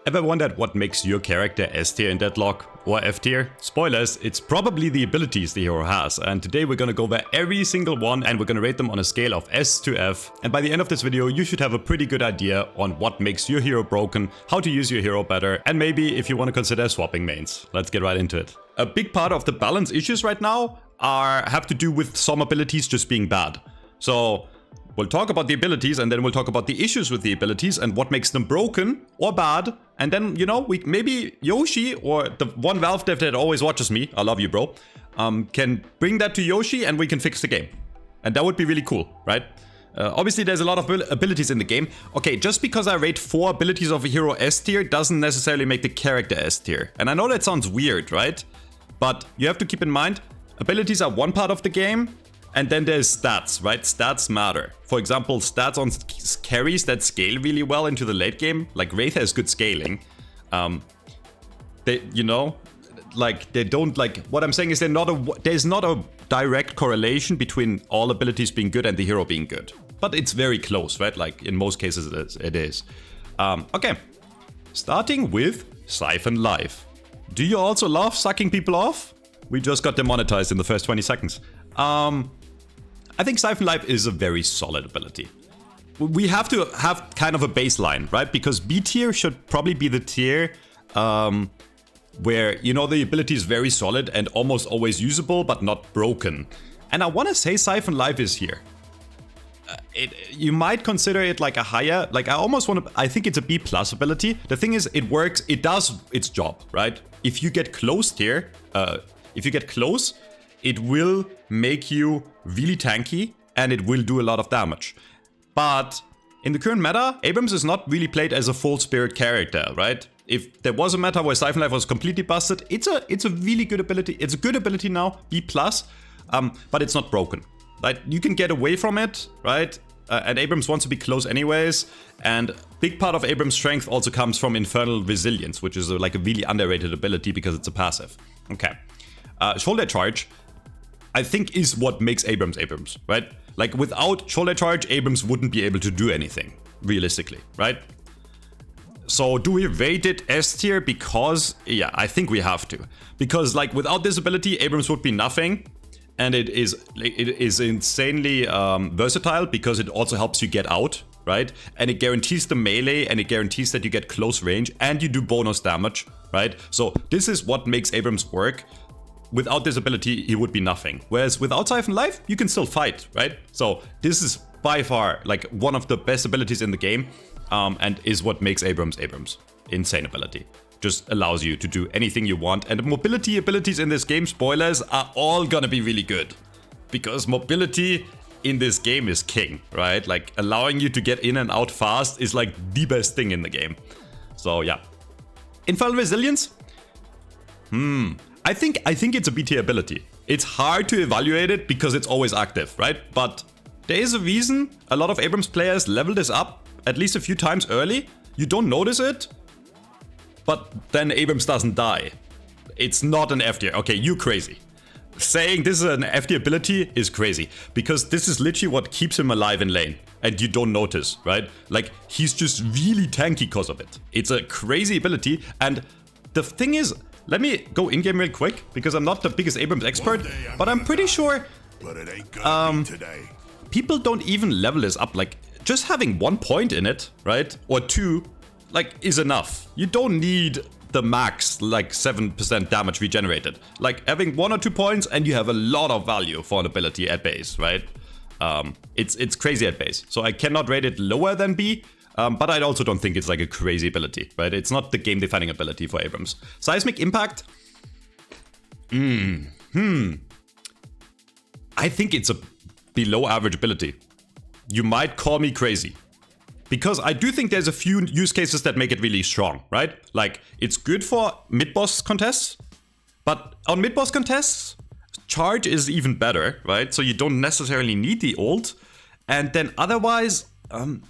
Ever wondered what makes your character S tier in Deadlock or F tier? Spoilers, it's probably the abilities the hero has, and today we're gonna go over every single one and we're gonna rate them on a scale of S to F. And by the end of this video you should have a pretty good idea on what makes your hero broken, how to use your hero better, and maybe if you want to consider swapping mains. Let's get right into it. A big part of the balance issues right now have to do with some abilities just being bad. So we'll talk about the abilities and then we'll talk about the issues with the abilities and what makes them broken or bad. And then, you know, maybe Yoshi or the one Valve dev that always watches me, I love you bro, can bring that to Yoshi and we can fix the game. And that would be really cool, right? Obviously there's a lot of abilities in the game. Okay, just because I rate 4 abilities of a hero S tier doesn't necessarily make the character S tier. And I know that sounds weird, right? But you have to keep in mind, abilities are one part of the game. And then there's stats, right? Stats matter. For example, stats on carries that scale really well into the late game. Like Wraith has good scaling. They, you know, like they don't like. What I'm saying is there's not a direct correlation between all abilities being good and the hero being good. But it's very close, right? Like in most cases it is. Okay, starting with Siphon Life. Do you also love sucking people off? We just got demonetized in the first 20 seconds. I think Siphon Life is a very solid ability. We have to have kind of a baseline, right? Because B tier should probably be the tier where, you know, the ability is very solid and almost always usable, but not broken. And I want to say Siphon Life is here. You might consider it like a higher, like I think it's a B plus ability. The thing is, it works, it does its job, right? If you get close here, it will make you really tanky and it will do a lot of damage. But in the current meta, Abrams is not really played as a full spirit character, right? If there was a meta where Siphon Life was completely busted, it's a really good ability. It's a good ability now, B+, but it's not broken. Like, you can get away from it, right? And Abrams wants to be close anyways. And big part of Abrams' strength also comes from Infernal Resilience, which is like a really underrated ability because it's a passive. Okay. Shoulder Charge, I think, is what makes Abrams, right? Like without Shoulder Charge, Abrams wouldn't be able to do anything, realistically, right? So do we rate it S tier? Because, yeah, I think we have to. Because like without this ability, Abrams would be nothing. And it is insanely versatile because it also helps you get out, right? And it guarantees the melee and it guarantees that you get close range and you do bonus damage, right? So this is what makes Abrams work. Without this ability, he would be nothing. Whereas without Siphon Life, you can still fight, right? So this is by far like one of the best abilities in the game, and is what makes Abrams. Insane ability. Just allows you to do anything you want. And the mobility abilities in this game, spoilers, are all gonna be really good. Because mobility in this game is king, right? Like allowing you to get in and out fast is like the best thing in the game. So yeah. Infernal Resilience? I think it's a B tier ability. It's hard to evaluate it because it's always active, right? But there is a reason a lot of Abrams players level this up at least a few times early. You don't notice it, but then Abrams doesn't die. It's not an F tier. Okay, you crazy. Saying this is an F tier ability is crazy because this is literally what keeps him alive in lane and you don't notice, right? Like he's just really tanky because of it. It's a crazy ability, and the thing is, let me go in-game real quick, because I'm not the biggest Abrams expert, but I'm pretty sure people don't even level this up. Like, just having 1 point in it, right, or 2, like, is enough. You don't need the max, like, 7% damage regenerated. Like, having 1 or 2 points and you have a lot of value for an ability at base, right? It's crazy at base. So I cannot rate it lower than B. But I also don't think it's like a crazy ability, right? It's not the game-defining ability for Abrams. Seismic Impact? I think it's a below-average ability. You might call me crazy. Because I do think there's a few use cases that make it really strong, right? Like, it's good for mid-boss contests. But on mid-boss contests, charge is even better, right? So you don't necessarily need the ult. And then otherwise,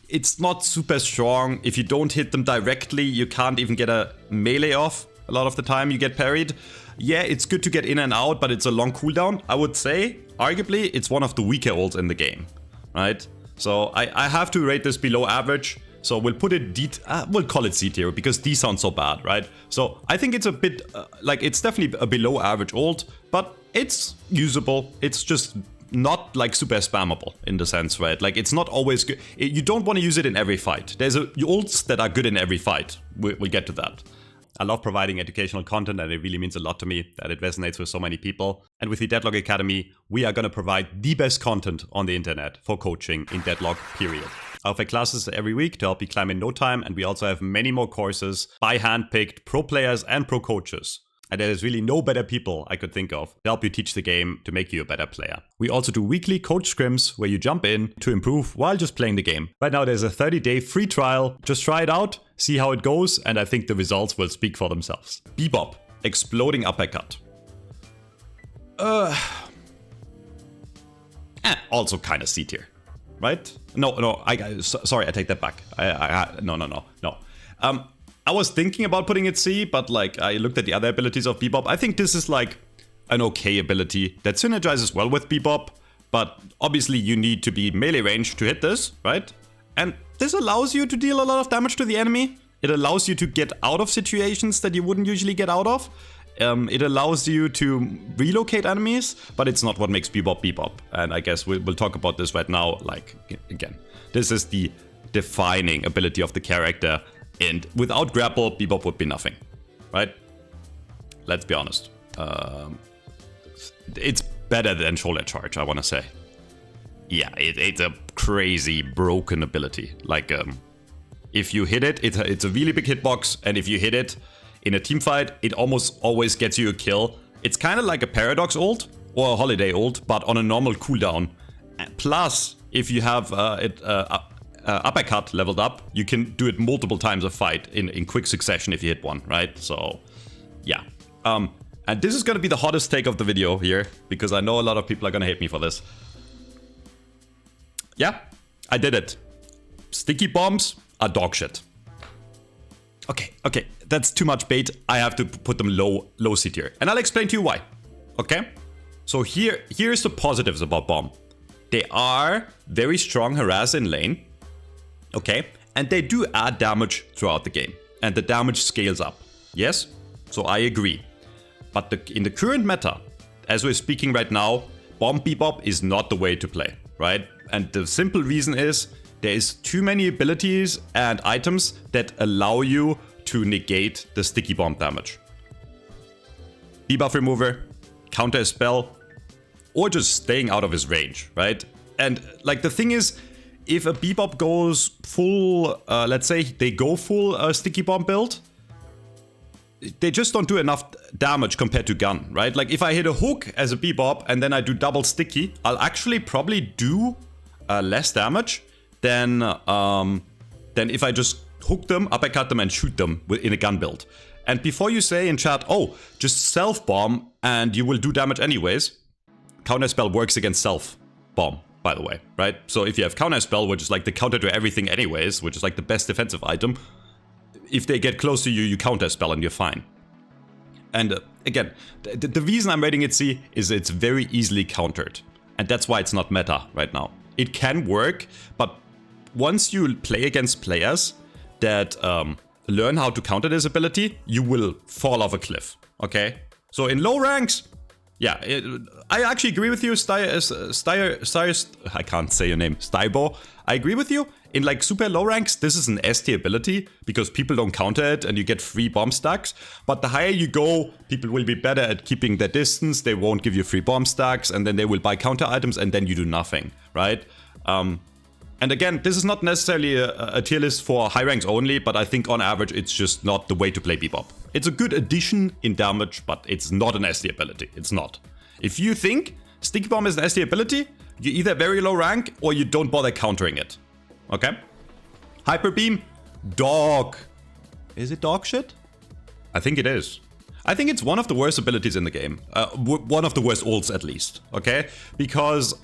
it's not super strong. If you don't hit them directly, you can't even get a melee off. A lot of the time you get parried. Yeah, it's good to get in and out, but it's a long cooldown. I would say, arguably, it's one of the weaker ults in the game, right? So I have to rate this below average. So we'll put it we'll call it C tier because D sounds so bad, right? So I think it's a bit like it's definitely a below average ult, but it's usable. It's just not like super spammable in the sense, right? Like it's not always good. You don't want to use it in every fight. There's ults that are good in every fight. We'll get to that. I love providing educational content, and it really means a lot to me that it resonates with so many people. And with the Deadlock Academy, we are going to provide the best content on the internet for coaching in Deadlock, period. I offer classes every week to help you climb in no time, and we also have many more courses by hand-picked pro players and pro coaches. And there is really no better people I could think of to help you teach the game to make you a better player. We also do weekly coach scrims where you jump in to improve while just playing the game. Right now there's a 30-day free trial. Just try it out, see how it goes, and I think the results will speak for themselves. Bebop, exploding uppercut. Also kind of C tier, right? No, sorry, I take that back. No. I was thinking about putting it C, but like I looked at the other abilities of Bebop. I think this is like an okay ability that synergizes well with Bebop, but obviously you need to be melee range to hit this, right? And this allows you to deal a lot of damage to the enemy. It allows you to get out of situations that you wouldn't usually get out of. It allows you to relocate enemies, but it's not what makes Bebop Bebop. And I guess we'll talk about this right now. Like, again, this is the defining ability of the character. And without grapple, Bebop would be nothing, right? Let's be honest. It's better than shoulder charge, I want to say. Yeah, it's a crazy broken ability. Like, if you hit it, it's a really big hitbox, and if you hit it in a team fight, it almost always gets you a kill. It's kind of like a Paradox ult or a Holiday ult, but on a normal cooldown. Plus, if you have uppercut leveled up, you can do it multiple times a fight in quick succession if you hit one, right? So, yeah. And this is going to be the hottest take of the video here, because I know a lot of people are going to hate me for this. Yeah, I did it. Sticky bombs are dog shit. Okay, that's too much bait. I have to put them low C tier. And I'll explain to you why, okay? So here's the positives about bomb. They are very strong harass in lane. Okay, and they do add damage throughout the game, and the damage scales up. Yes, so I agree. But in the current meta, as we're speaking right now, Bomb Bebop is not the way to play, right? And the simple reason is there is too many abilities and items that allow you to negate the sticky bomb damage. Debuff remover, counter a spell, or just staying out of his range, right? And like the thing is, if a Bebop goes full, let's say they go full sticky bomb build, they just don't do enough damage compared to gun, right? Like if I hit a hook as a Bebop and then I do double sticky, I'll actually probably do less damage than if I just hook them, uppercut them, and shoot them in a gun build. And before you say in chat, oh, just self-bomb and you will do damage anyways, counterspell works against self-bomb, by the way, right? So if you have counterspell, which is like the counter to everything anyways, which is like the best defensive item, if they get close to you, you counterspell and you're fine. And again, the reason I'm rating it C is it's very easily countered. And that's why it's not meta right now. It can work, but once you play against players that learn how to counter this ability, you will fall off a cliff, okay? So in low ranks, yeah, I actually agree with you, I can't say your name, Stybo. I agree with you. In like super low ranks, this is an S tier ability because people don't counter it and you get free bomb stacks. But the higher you go, people will be better at keeping their distance. They won't give you free bomb stacks, and then they will buy counter items, and then you do nothing, right? And again, this is not necessarily a tier list for high ranks only, but I think on average, it's just not the way to play Bebop. It's a good addition in damage, but it's not an S tier ability. It's not. If you think Sticky Bomb is an S tier ability, you're either very low rank or you don't bother countering it. Okay? Hyper Beam, dog. Is it dog shit? I think it is. I think it's one of the worst abilities in the game. One of the worst ults at least. Okay? Because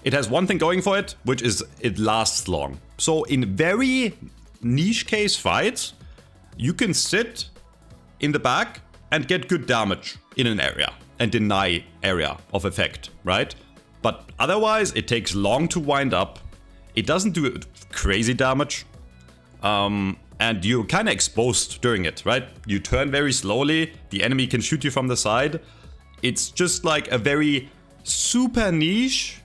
it has one thing going for it, which is it lasts long. So in very niche case fights, you can sit in the back and get good damage in an area and deny area of effect, right? But otherwise, it takes long to wind up. It doesn't do crazy damage. And you're kind of exposed during it, right? You turn very slowly, the enemy can shoot you from the side. It's just like a very super niche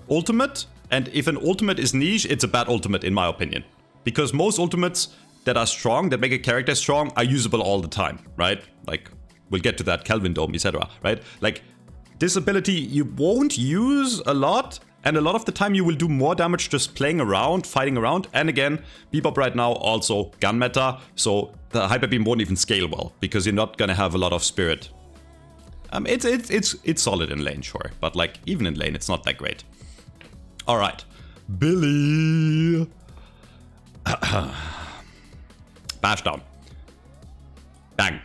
ultimate. And if an ultimate is niche, it's a bad ultimate in my opinion. Because most ultimates that are strong, that make a character strong, are usable all the time, right? Like, we'll get to that, Kelvin Dome, etc., right? Like, this ability you won't use a lot, and a lot of the time you will do more damage just playing around, fighting around. And again, Bebop right now also gun meta, so the Hyper Beam won't even scale well, because you're not gonna have a lot of spirit. It's solid in lane, sure, but like, even in lane, it's not that great. Alright, Billy. Bash down. Bang.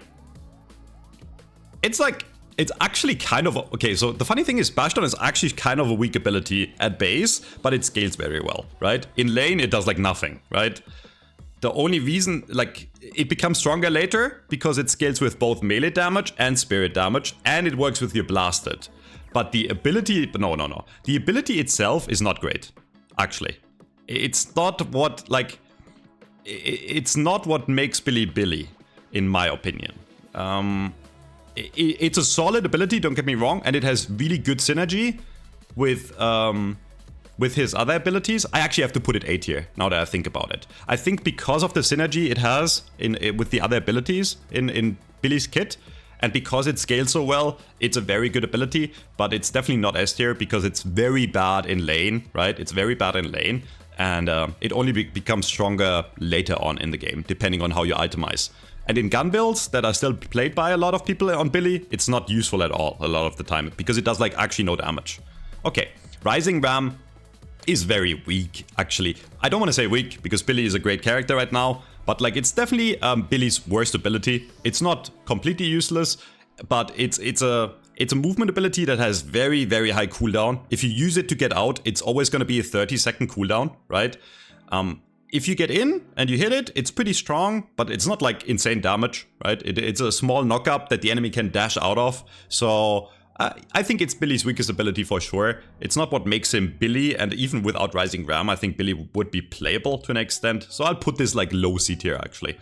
It's like, it's actually kind of... Okay, so the funny thing is Bash down is actually kind of a weak ability at base, but it scales very well, right? In lane, it does like nothing, right? The only reason, like, it becomes stronger later because it scales with both melee damage and spirit damage, and it works with your blasted. But the ability... No. The ability itself is not great, actually. It's not what, like... It's not what makes Billy Billy, in my opinion. It's a solid ability, don't get me wrong, and it has really good synergy with his other abilities. I actually have to put it A tier, now that I think about it. I think because of the synergy it has with the other abilities in Billy's kit, and because it scales so well, it's a very good ability, but it's definitely not S tier because it's very bad in lane, right? It's very bad in lane, and it only becomes stronger later on in the game, depending on how you itemize. And in gun builds that are still played by a lot of people on Billy, it's not useful at all a lot of the time, because it does like actually no damage. Okay, Rising Ram is very weak, actually. I don't want to say weak, because Billy is a great character right now, but like it's definitely Billy's worst ability. It's not completely useless, but it's a movement ability that has very, very high cooldown. If you use it to get out, it's always going to be a 30-second cooldown, right? If you get in and you hit it, it's pretty strong, but it's not like insane damage, right? It's a small knockup that the enemy can dash out of. So I think it's Billy's weakest ability for sure. It's not what makes him Billy, and even without Rising Ram, I think Billy would be playable to an extent. So I'll put this like low C tier actually.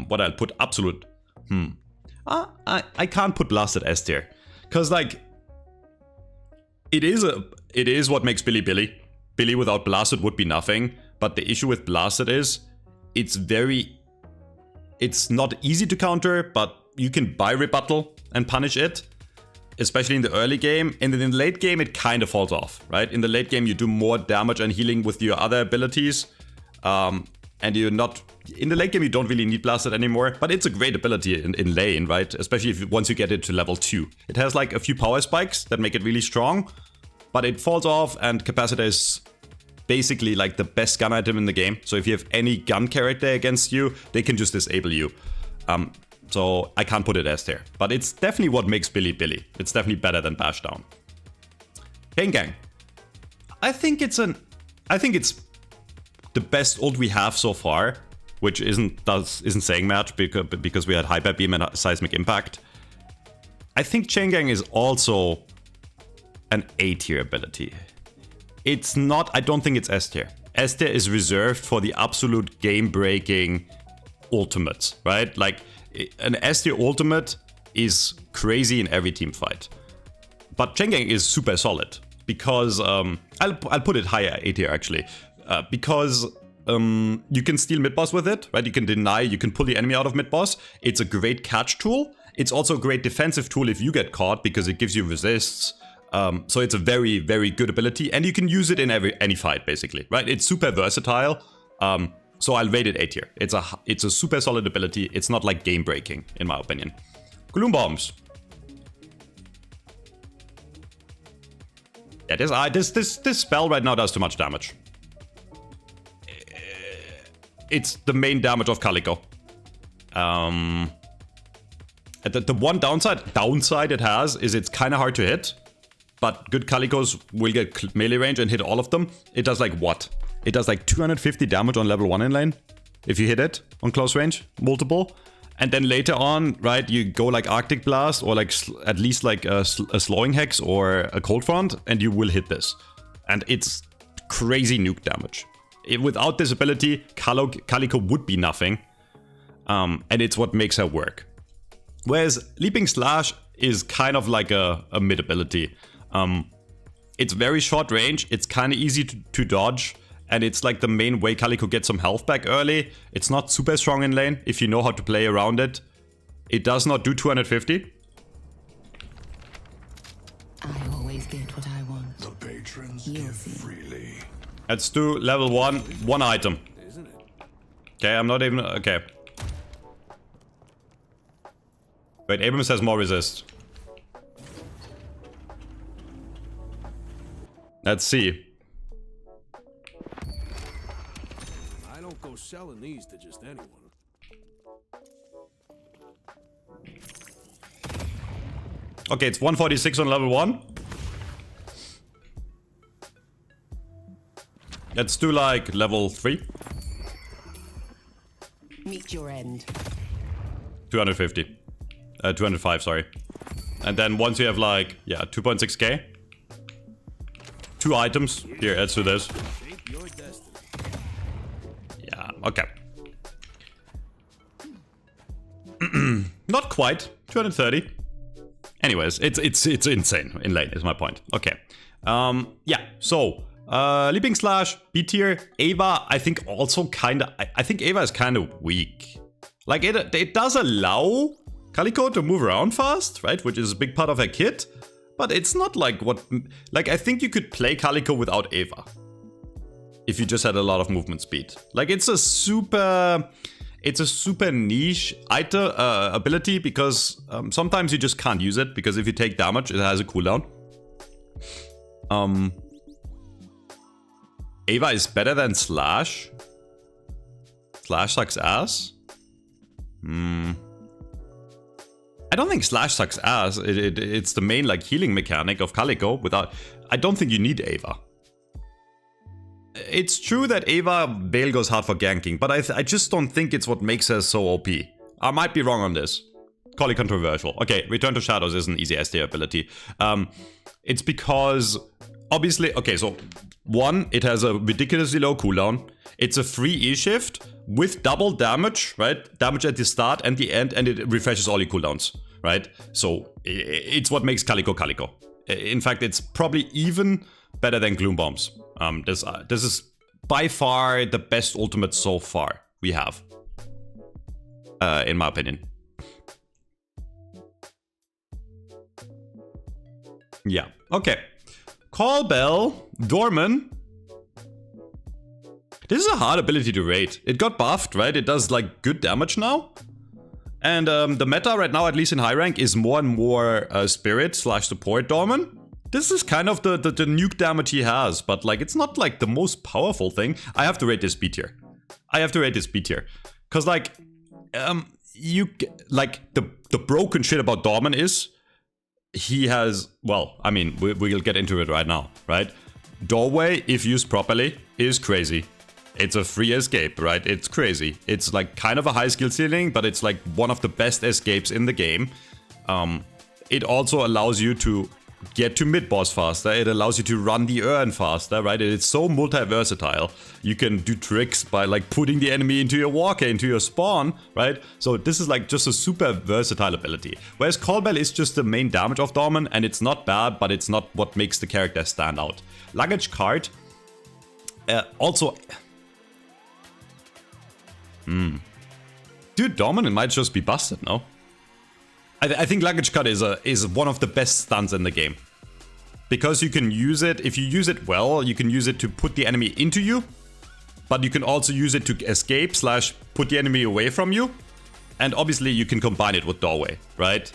What I'll put absolute... I can't put Blasted S tier. Because like, it is what makes Billy Billy. Billy without Blasted would be nothing. But the issue with Blasted is, it's not easy to counter, but you can buy rebuttal and punish it, especially in the early game. And then in the late game, it kind of falls off, right? In the late game, you do more damage and healing with your other abilities. And you're not... In the late game, you don't really need Blasted anymore, but it's a great ability in lane, right? Especially once you get it to level 2. It has like a few power spikes that make it really strong, but it falls off, and Capacitor is basically like the best gun item in the game. So if you have any gun character against you, they can just disable you. So I can't put it S tier, but it's definitely what makes Billy Billy. It's definitely better than Bash Down. Chain Gang. I think it's the best ult we have so far, which isn't saying much because we had Hyper Beam and Seismic Impact. I think Chain Gang is also an A tier ability. It's not, I don't think it's S tier. S tier is reserved for the absolute game-breaking ultimates, right? Like, an S tier ultimate is crazy in every team fight. But Chain Gang is super solid because, I'll put it higher, A tier actually, because you can steal mid-boss with it, right? You can deny, you can pull the enemy out of mid-boss. It's a great catch tool. It's also a great defensive tool if you get caught because it gives you resists. So it's a very, very good ability, and you can use it in any fight, basically, right? It's super versatile, so I'll rate it A tier. It's a super solid ability. It's not like game-breaking, in my opinion. Gloom Bombs. Yeah, this spell right now does too much damage. It's the main damage of Calico. The one downside it has is it's kind of hard to hit. But good Calicos will get melee range and hit all of them. It does like what? It does like 250 damage on level 1 in lane. If you hit it on close range, multiple. And then later on, right, you go like Arctic Blast or like at least like a Slowing Hex or a Cold Front, and you will hit this. And it's crazy nuke damage. Without this ability, Calico would be nothing. And it's what makes her work. Whereas Leaping Slash is kind of like a mid ability. It's very short range, it's kind of easy to dodge, and it's like the main way Calico gets some health back early. It's not super strong in lane if you know how to play around it. It does not do 250. I always get what I want. The patrons give freely. Let's do level 1, one item. Okay, I'm not even... Okay. Wait, Abrams has more resist. Let's see. I don't go selling these to just anyone. Okay, it's 146 on level 1. Let's do like level 3. Meet your end. 250. 205, sorry. And then once you have like, yeah, 2.6k. 2 items. Here, let's do this. Yeah, okay. Not quite. 230. Anyways, it's insane in lane, is my point. Okay. Yeah, so Leaping Slash, B tier, Ava, I think also kinda I think Ava is kinda weak. Like it does allow Calico to move around fast, right? Which is a big part of her kit. But it's not like what... Like, I think you could play Calico without Ava. If you just had a lot of movement speed. Like, it's a super niche item, ability because sometimes you just can't use it. Because if you take damage, it has a cooldown. Ava is better than Slash. Slash sucks ass. I don't think Slash sucks ass. It's the main like healing mechanic of Calico. I don't think you need Ava. It's true that Ava Veil goes hard for ganking, but I just don't think it's what makes her so OP. I might be wrong on this. Call it controversial. Okay, Return to Shadows is an easy S tier ability. It's because obviously, okay, so one, it has a ridiculously low cooldown. It's a free E-shift with double damage, right? Damage at the start and the end, and it refreshes all your cooldowns, right? So it's what makes Calico Calico. In fact, it's probably even better than Gloom Bombs. This is by far the best ultimate so far we have, in my opinion. Yeah, okay. Call Bell, Dorman. This is a hard ability to rate. It got buffed, right? It does like good damage now. And the meta right now, at least in high rank, is more and more spirit / support Dorman. This is kind of the nuke damage he has, but like it's not like the most powerful thing. I have to rate this B tier. Cause like the broken shit about Dorman is he has, well, I mean, we'll get into it right now, right? Doorway, if used properly, is crazy. It's a free escape, right? It's crazy. It's like kind of a high skill ceiling, but it's like one of the best escapes in the game. It also allows you to get to mid-boss faster. It allows you to run the urn faster, right? It's so multi-versatile. You can do tricks by like putting the enemy into your walker, into your spawn, right? So this is like just a super versatile ability. Whereas Call Bell is just the main damage of Dorman, and it's not bad, but it's not what makes the character stand out. Luggage Cart, also... Dude, Dominant might just be busted, no? I think Luggage Cut is one of the best stunts in the game. Because you can use it, if you use it well, you can use it to put the enemy into you. But you can also use it to escape / put the enemy away from you. And obviously you can combine it with Doorway, right?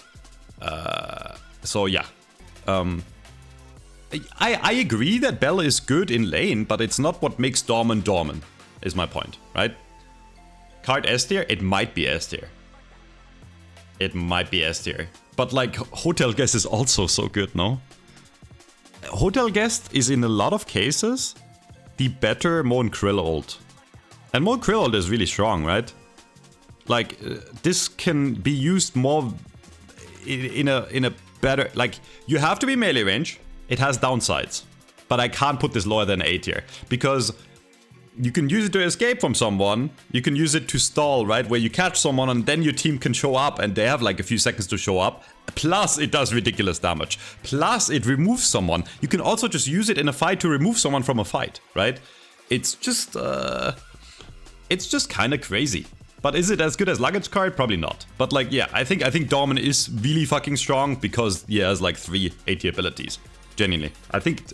So yeah. I agree that Bell is good in lane, but it's not what makes Dorman Dorman, is my point, right? Card S tier? It might be S tier. It might be S tier. But like, Hotel Guest is also so good, no? Hotel Guest is in a lot of cases the better Moan Krill ult. And Moan Krill ult is really strong, right? Like, this can be used more in a better... Like, you have to be melee range. It has downsides. But I can't put this lower than A tier. Because You can use it to escape from someone. You can use it to stall, right? Where you catch someone and then your team can show up and they have like a few seconds to show up. Plus, it does ridiculous damage. Plus, it removes someone. You can also just use it in a fight to remove someone from a fight, right? It's just kind of crazy. But is it as good as Luggage Card? Probably not. But like, yeah, I think Dorman is really fucking strong because he has like 3 AT abilities. Genuinely. I think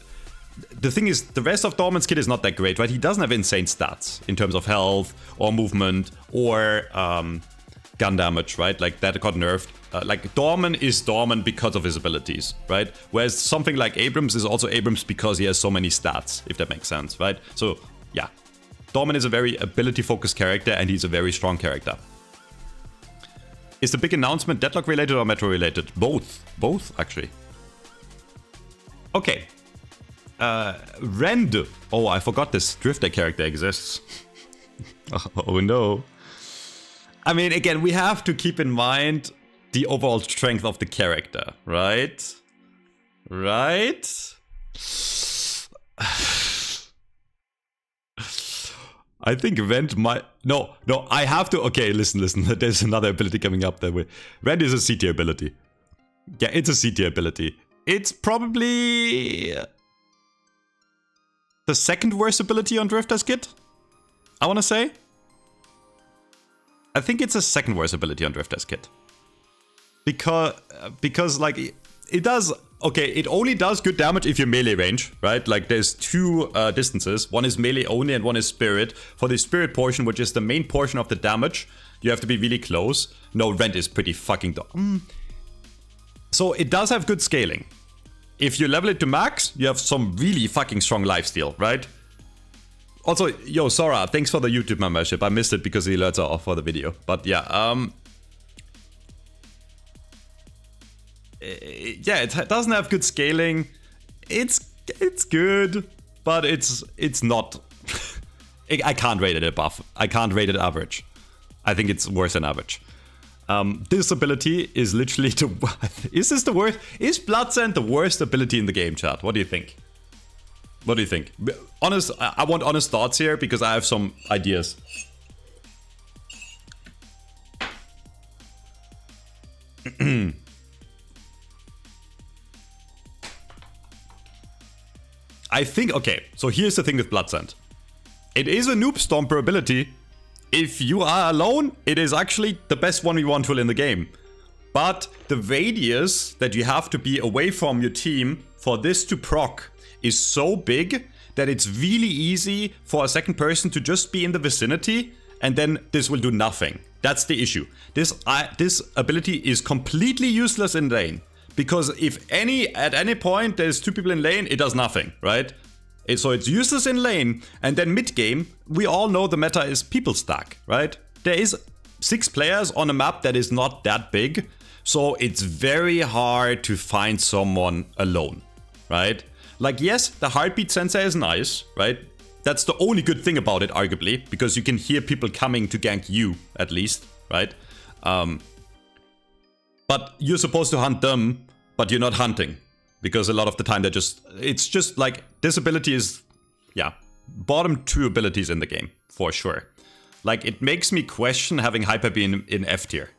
the thing is, the rest of Dorman's kit is not that great, right? He doesn't have insane stats in terms of health or movement or gun damage, right? Like that got nerfed. Like Dorman is Dorman because of his abilities, right? Whereas something like Abrams is also Abrams because he has so many stats, if that makes sense, right? So yeah, Dorman is a very ability-focused character and he's a very strong character. Is the big announcement Deadlock related or Metro related? Both. Both, actually. Okay. Rend. Oh, I forgot this Drifter character exists. Oh no. I mean, again, we have to keep in mind the overall strength of the character, right? Right? I think Rend might... No, I have to... Okay, listen. There's another ability coming up that way. Rend is a C tier ability. Yeah, it's a C tier ability. It's probably... the second worst ability on Drifter's kit, I want to say. I think it's a second worst ability on Drifter's kit. Because like, it does... Okay, it only does good damage if you're melee range, right? Like, there's 2 distances. One is melee only and one is spirit. For the spirit portion, which is the main portion of the damage, you have to be really close. No, Rend is pretty fucking dumb. So, it does have good scaling. If you level it to max, you have some really fucking strong lifesteal, right? Also, yo, Sora, thanks for the YouTube membership. I missed it because the alerts are off for the video. But yeah, yeah, it doesn't have good scaling. It's good, but it's not. I can't rate it above. I can't rate it average. I think it's worse than average. This ability is literally is this the worst? Is Bloodsend the worst ability in the game, chat? What do you think? What do you think? Honest, I want honest thoughts here because I have some ideas. I think, okay, so here's the thing with Bloodsend. It is a noob stomper ability. If you are alone, it is actually the best 1v1 tool in the game. But the radius that you have to be away from your team for this to proc is so big that it's really easy for a second person to just be in the vicinity and then this will do nothing. That's the issue. This ability is completely useless in lane. Because if at any point there's 2 people in lane, it does nothing, right? So it's useless in lane, and then mid-game, we all know the meta is people stack, right? There is 6 players on a map that is not that big, so it's very hard to find someone alone, right? Like, yes, the heartbeat sensor is nice, right? That's the only good thing about it, arguably, because you can hear people coming to gank you, at least, right? But you're supposed to hunt them, but you're not hunting. Because a lot of the time it's just like, this ability is, yeah, bottom 2 abilities in the game, for sure. Like, it makes me question having Hyper Beam in F tier.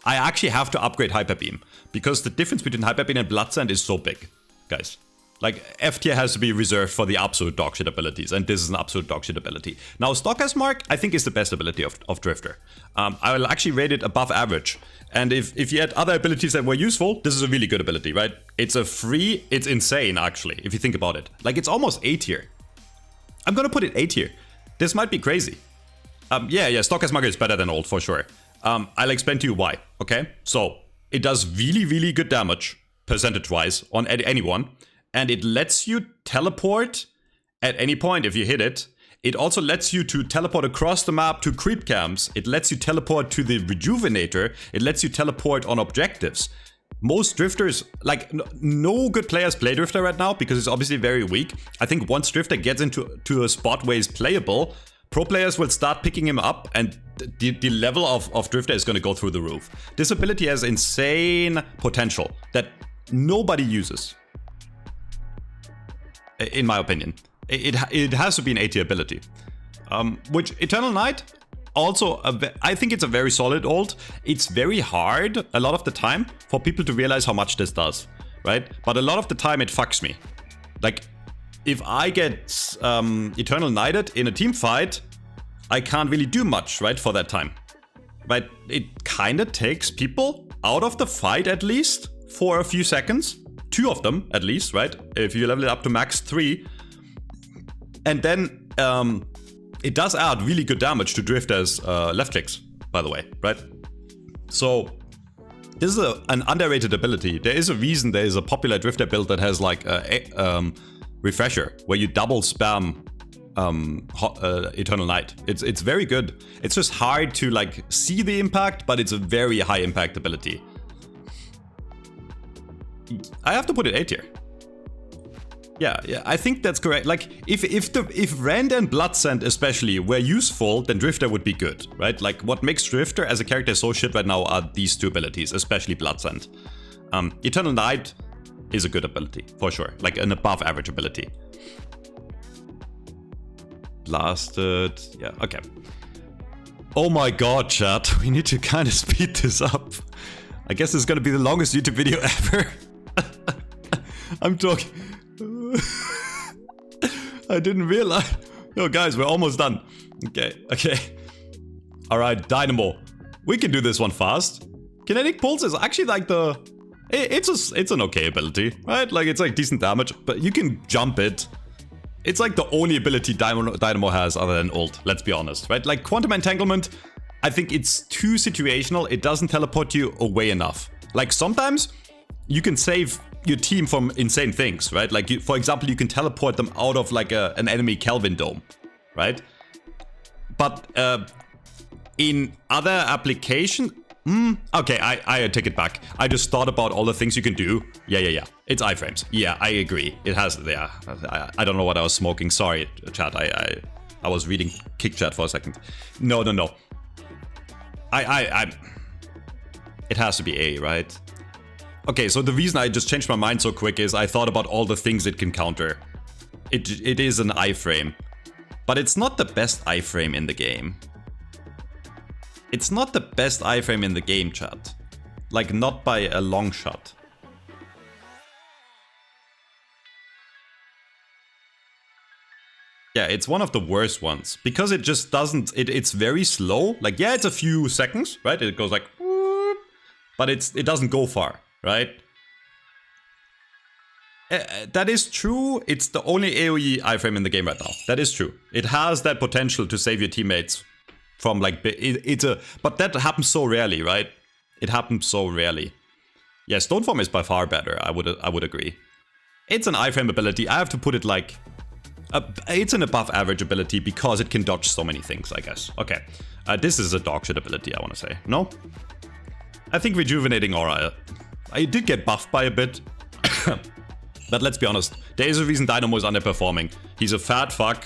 I actually have to upgrade Hyper Beam, because the difference between Hyper Beam and Bloodsend is so big, guys. Like, F tier has to be reserved for the absolute dogshit abilities, and this is an absolute dogshit ability. Now, Stalker's Mark, I think, is the best ability of Drifter. I will actually rate it above average. And if you had other abilities that were useful, this is a really good ability, right? It's it's insane, actually, if you think about it. Like, it's almost A tier. I'm gonna put it A tier. This might be crazy. Yeah, Stalker's Mark is better than old, for sure. I'll explain to you why, okay? So, it does really, really good damage, percentage-wise, on anyone. And it lets you teleport at any point if you hit it. It also lets you to teleport across the map to creep camps. It lets you teleport to the Rejuvenator. It lets you teleport on objectives. Most Drifters, like, no good players play Drifter right now because it's obviously very weak. I think once Drifter gets into a spot where he's playable, pro players will start picking him up and the level of Drifter is going to go through the roof. This ability has insane potential that nobody uses. In my opinion. It has to be an AT ability. Which Eternal Night, also, I think it's a very solid ult. It's very hard a lot of the time for people to realize how much this does, right? But a lot of the time it fucks me. Like, if I get Eternal Knighted in a team fight, I can't really do much, right, for that time. But it kind of takes people out of the fight at least for a few seconds. 2 of them at least, right? If you level it up to max 3. And then it does add really good damage to Drifter's left clicks, by the way, right? So this is an underrated ability. There is a reason there is a popular Drifter build that has like a Refresher, where you double spam Eternal Night. It's very good. It's just hard to like see the impact, but it's a very high impact ability. I have to put it A tier. Yeah, I think that's correct. Like, if Rend and Bloodsend especially were useful, then Drifter would be good, right? Like, what makes Drifter as a character so shit right now are these 2 abilities, especially Bloodsend. Eternal Night is a good ability, for sure. Like, an above average ability. Blasted, yeah, okay. Oh my god, chat, we need to kind of speed this up. I guess it's gonna be the longest YouTube video ever. I'm talking... I didn't realize. No, guys, we're almost done. Okay. Alright, Dynamo. We can do this one fast. Kinetic Pulse is actually like the... It's an okay ability, right? Like, it's like decent damage, but you can jump it. It's like the only ability Dynamo has other than ult, let's be honest, right? Like, Quantum Entanglement, I think it's too situational. It doesn't teleport you away enough. Like, sometimes you can save your team from insane things, right? Like, for example, you can teleport them out of like an enemy Kelvin dome, right? But in other application, okay, I take it back. I just thought about all the things you can do. Yeah. It's iframes. Yeah, I agree. It has, yeah. I don't know what I was smoking. Sorry, chat. I was reading kick chat for a second. No. It has to be A, right? Okay, so the reason I just changed my mind so quick is I thought about all the things it can counter. It is an iframe. But it's not the best iframe in the game. It's not the best iframe in the game, chat. Like, not by a long shot. Yeah, it's one of the worst ones. Because it just doesn't... It's very slow. Like, yeah, it's a few seconds, right? It goes like... whoop, but it doesn't go far. Right? That is true. It's the only AoE iframe in the game right now. That is true. It has that potential to save your teammates from like... But that happens so rarely, right? It happens so rarely. Yeah, Stoneform is by far better. I would agree. It's an iframe ability. I have to put it like... it's an above average ability because it can dodge so many things, I guess. Okay. This is a dogshit ability, I want to say. No? I think Rejuvenating Aura... I did get buffed by a bit, but let's be honest, there is a reason Dynamo is underperforming. He's a fat fuck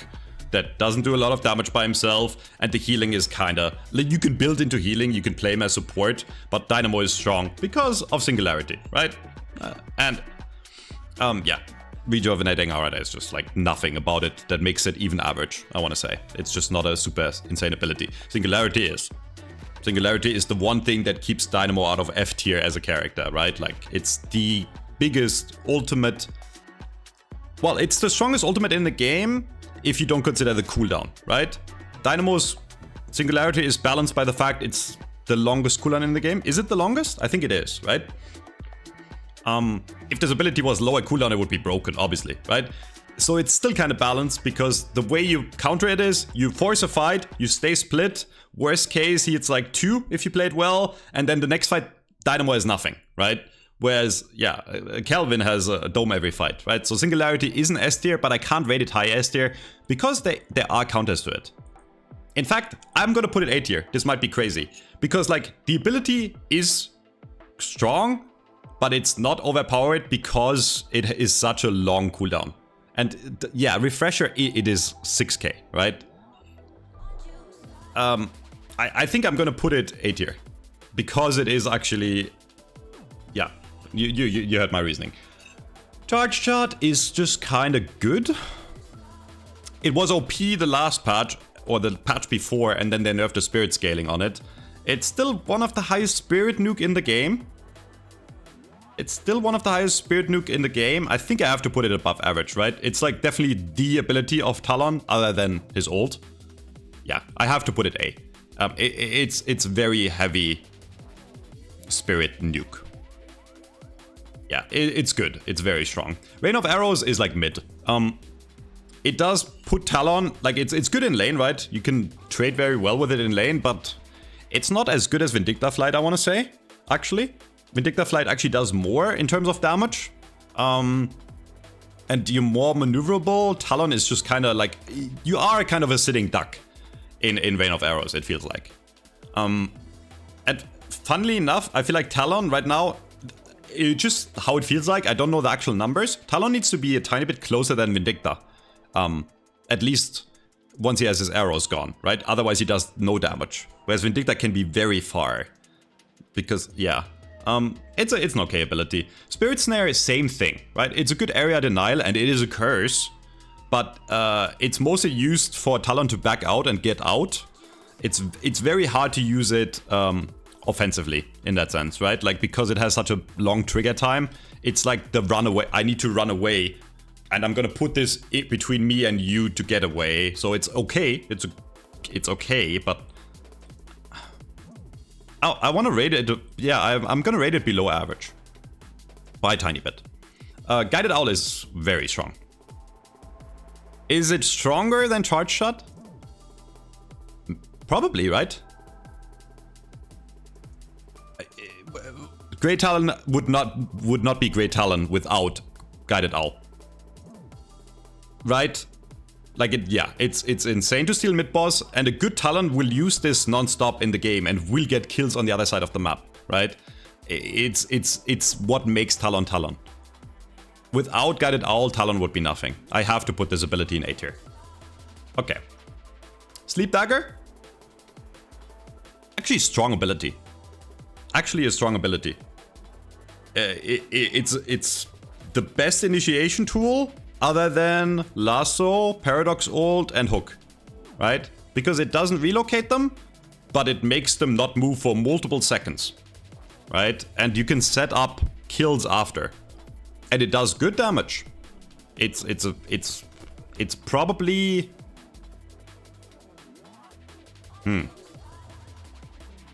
that doesn't do a lot of damage by himself, and the healing is kinda... Like, you can build into healing, you can play him as support, but Dynamo is strong because of Singularity, right? Yeah, Rejuvenating Aura, there's just like nothing about it that makes it even average, I want to say. It's just not a super insane ability. Singularity is. Singularity is the one thing that keeps Dynamo out of F tier as a character, right? Like, it's the biggest ultimate... Well, it's the strongest ultimate in the game if you don't consider the cooldown, right? Dynamo's Singularity is balanced by the fact it's the longest cooldown in the game. Is it the longest? I think it is, right? If this ability was lower cooldown, it would be broken, obviously, right? So it's still kind of balanced because the way you counter it is you force a fight, you stay split. Worst case, it's like 2 if you play it well, and then the next fight, Dynamo has nothing, right? Whereas, yeah, Kelvin has a dome every fight, right? So Singularity is an S tier, but I can't rate it high S tier because there are counters to it. In fact, I'm gonna put it A tier. This might be crazy because, like, the ability is strong, but it's not overpowered because it is such a long cooldown. And yeah, Refresher, it is 6k, right? I think I'm gonna put it A tier because it is actually, yeah, you heard my reasoning. Charge Chart is just kind of good. It was OP the last patch. or the patch before, and then they nerfed the spirit scaling on it. It's still one of the highest spirit nuke in the game. It's still one of the highest spirit nuke in the game. I think I have to put it above average, right? It's like definitely the ability of Talon other than his ult. Yeah, I have to put it A. It's very heavy spirit nuke. Yeah, it's good. It's very strong. Rain of Arrows is like mid. It does put Talon, like it's good in lane, right? You can trade very well with it in lane, but it's not as good as Vindicta Flight, I want to say, actually. Vindicta Flight actually does more in terms of damage. And you're more maneuverable. Talon is just kind of like, you are kind of a sitting duck in Rain of Arrows, it feels like. And funnily enough, I feel like Talon right now, just how it feels like, I don't know the actual numbers. Talon needs to be a tiny bit closer than Vindicta. At least once he has his arrows gone, right? Otherwise he does no damage. Whereas Vindicta can be very far. Because, yeah. It's an okay ability. Spirit Snare is same thing, right? It's a good area denial and it is a curse. But it's mostly used for Talon to back out and get out. It's very hard to use it offensively in that sense, right? Like, because it has such a long trigger time, it's like the runaway. I need to run away and I'm gonna put this between me and you to get away. So it's okay. It's okay, but oh, I want to rate it. Yeah, I'm gonna rate it below average by a tiny bit. Guided Owl is very strong. Is it stronger than Charge Shot? Probably, right? Great Talon would not be Great Talon without Guided Owl. Right? Like it's insane to steal mid-boss, and a good Talon will use this non-stop in the game and will get kills on the other side of the map, right? It's what makes Talon Talon. Without Guided Owl, Talon would be nothing. I have to put this ability in A tier. Okay. Sleep Dagger? Actually, strong ability. Actually, a strong ability. It's the best initiation tool other than Lasso, Paradox Ult, and Hook, right? Because it doesn't relocate them, but it makes them not move for multiple seconds, right? And you can set up kills after, and it does good damage. It's probably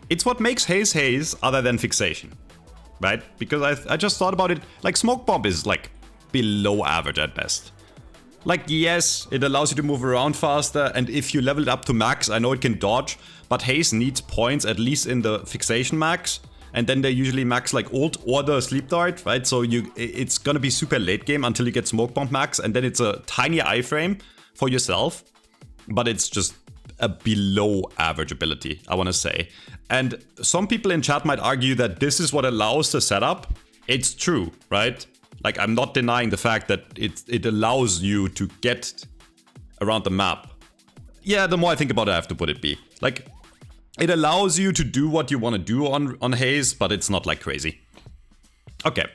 it's what makes Haze Haze other than Fixation, right? Because I just thought about it. Like, Smoke Bomb is like below average at best. Like, yes, it allows you to move around faster, and if you level it up to max, I know it can dodge, but Haze needs points, at least in the Fixation max, and then they usually max like ult or the Sleep Dart, right? So it's gonna be super late game until you get Smoke Bomb max, and then it's a tiny iframe for yourself, but it's just a below average ability, I wanna say. And some people in chat might argue that this is what allows the setup. It's true, right? Like, I'm not denying the fact that it allows you to get around the map. Yeah, the more I think about it, I have to put it B. Like, it allows you to do what you want to do on Haze, but it's not like crazy. Okay,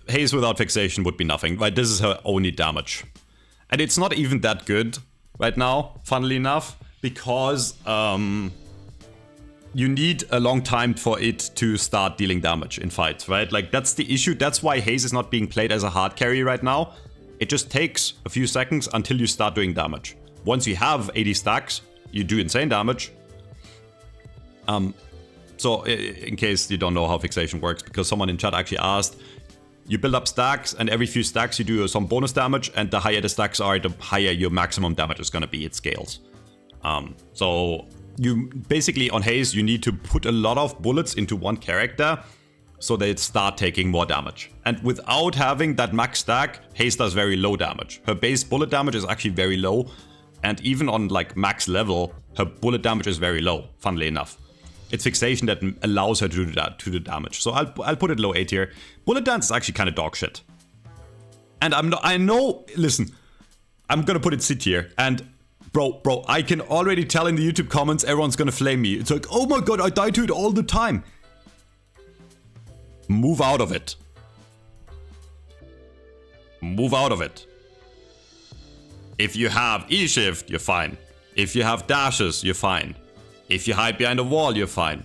Haze without Fixation would be nothing, right? This is her only damage. And it's not even that good right now, funnily enough, because you need a long time for it to start dealing damage in fights, right? Like, that's the issue. That's why Haze is not being played as a hard carry right now. It just takes a few seconds until you start doing damage. Once you have 80 stacks, you do insane damage. So in case you don't know how Fixation works, because someone in chat actually asked, you build up stacks, and every few stacks you do some bonus damage, and the higher the stacks are, the higher your maximum damage is gonna be. It scales. So you basically, on Haze, you need to put a lot of bullets into one character so they start taking more damage. And without having that max stack, Haze does very low damage. Her base bullet damage is actually very low, and even on like max level, her bullet damage is very low, funnily enough. It's Fixation that allows her to do that, to do damage. So I'll put it low A tier. Bullet Dance is actually kind of dog shit. And I know, listen, I'm gonna put it C tier, and Bro, I can already tell in the YouTube comments everyone's gonna flame me. It's like, oh my god, I die to it all the time. Move out of it. Move out of it. If you have E-Shift, you're fine. If you have dashes, you're fine. If you hide behind a wall, you're fine.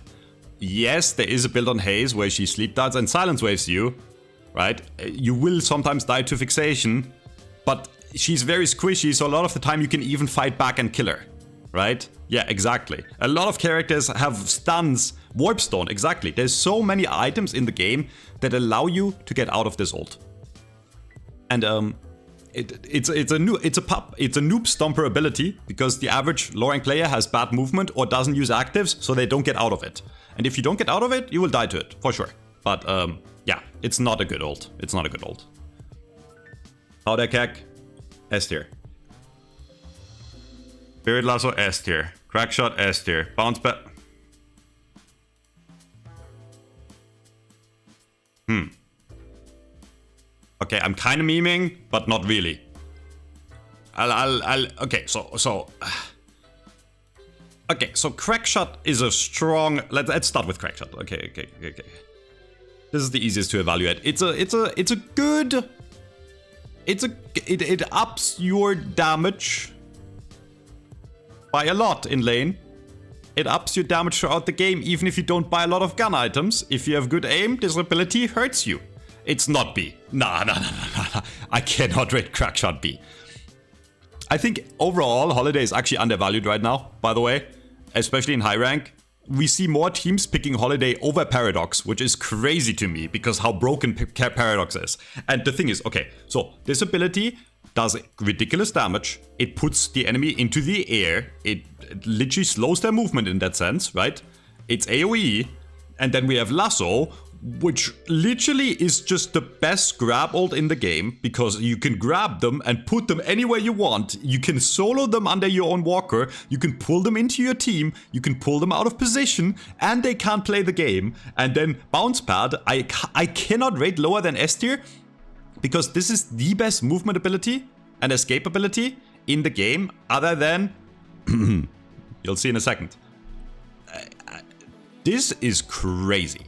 Yes, there is a build on Haze where she sleep darts and silence waves you, right? You will sometimes die to fixation, but she's very squishy, so a lot of the time you can even fight back and kill her, right? Yeah, exactly. A lot of characters have stuns, warp stone, exactly. There's so many items in the game that allow you to get out of this ult. And it's a noob stomper ability because the average low rank player has bad movement or doesn't use actives, so they don't get out of it. And if you don't get out of it, you will die to it for sure. But yeah, it's not a good ult. It's not a good ult. Powder Keg, S tier. Spirit Lasso, S tier. Crackshot, S tier. Bounce back. Okay, I'm kind of memeing, but not really. Okay, so Crackshot is a strong. Let's start with Crackshot. Okay. This is the easiest to evaluate. It ups your damage by a lot in lane. It ups your damage throughout the game, even if you don't buy a lot of gun items. If you have good aim, this ability hurts you. It's not B. Nah. I cannot rate Crackshot B. I think overall, Holiday is actually undervalued right now, by the way. Especially in high rank. We see more teams picking Holiday over Paradox, which is crazy to me because how broken Paradox is. And the thing is, okay, so this ability does ridiculous damage. It puts the enemy into the air. It literally slows their movement in that sense, right? It's AoE. And then we have Lasso, which literally is just the best grab ult in the game because you can grab them and put them anywhere you want. You can solo them under your own walker. You can pull them into your team. You can pull them out of position and they can't play the game. And then Bounce Pad, I cannot rate lower than S tier because this is the best movement ability and escape ability in the game other than... You'll see in a second. This is crazy.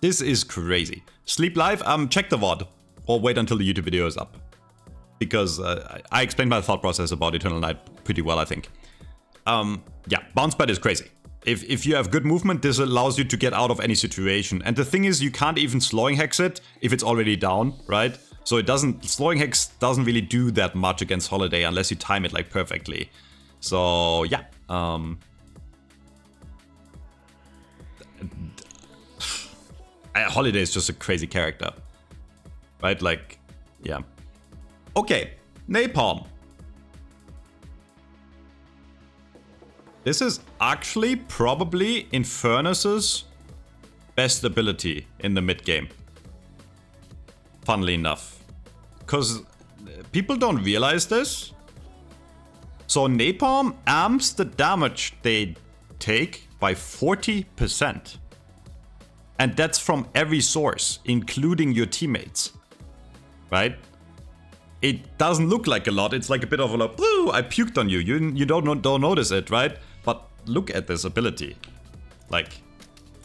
This is crazy. Sleep Live, check the VOD. Or wait until the YouTube video is up. Because I explained my thought process about Eternal Night pretty well, I think. Yeah, Bounce Pad is crazy. If you have good movement, this allows you to get out of any situation. And the thing is, you can't even slowing hex it if it's already down, right? So it doesn't, slowing hex doesn't really do that much against Holiday unless you time it like perfectly. So yeah, Holiday is just a crazy character, right? Like, yeah. Okay, Napalm. This is actually probably Infernus's best ability in the mid game. Funnily enough, because people don't realize this. So Napalm amps the damage they take by 40%. And that's from every source, including your teammates, right? It doesn't look like a lot. It's like a bit of a like, woo, I puked on you. You don't notice it, right? But look at this ability. Like,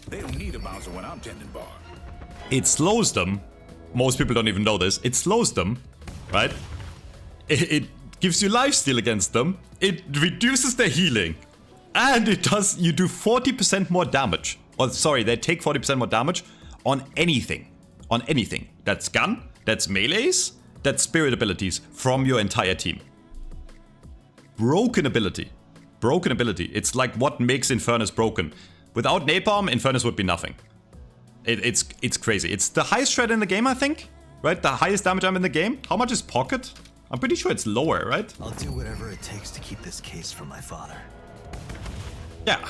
They don't need a bouncer when I'm tending bar. it slows them. Most people don't even know this. It slows them, right? It gives you lifesteal against them. It reduces their healing. And it does, you do 40% more damage. Or sorry, they take 40% more damage on anything. On anything. That's gun, that's melees, that's spirit abilities from your entire team. Broken ability. Broken ability. It's like what makes Infernus broken. Without Napalm, Infernus would be nothing. It's crazy. It's the highest shred in the game, I think. Right? The highest damage amp in the game. How much is Pocket? I'm pretty sure it's lower, right? I'll do whatever it takes to keep this case from my father. Yeah.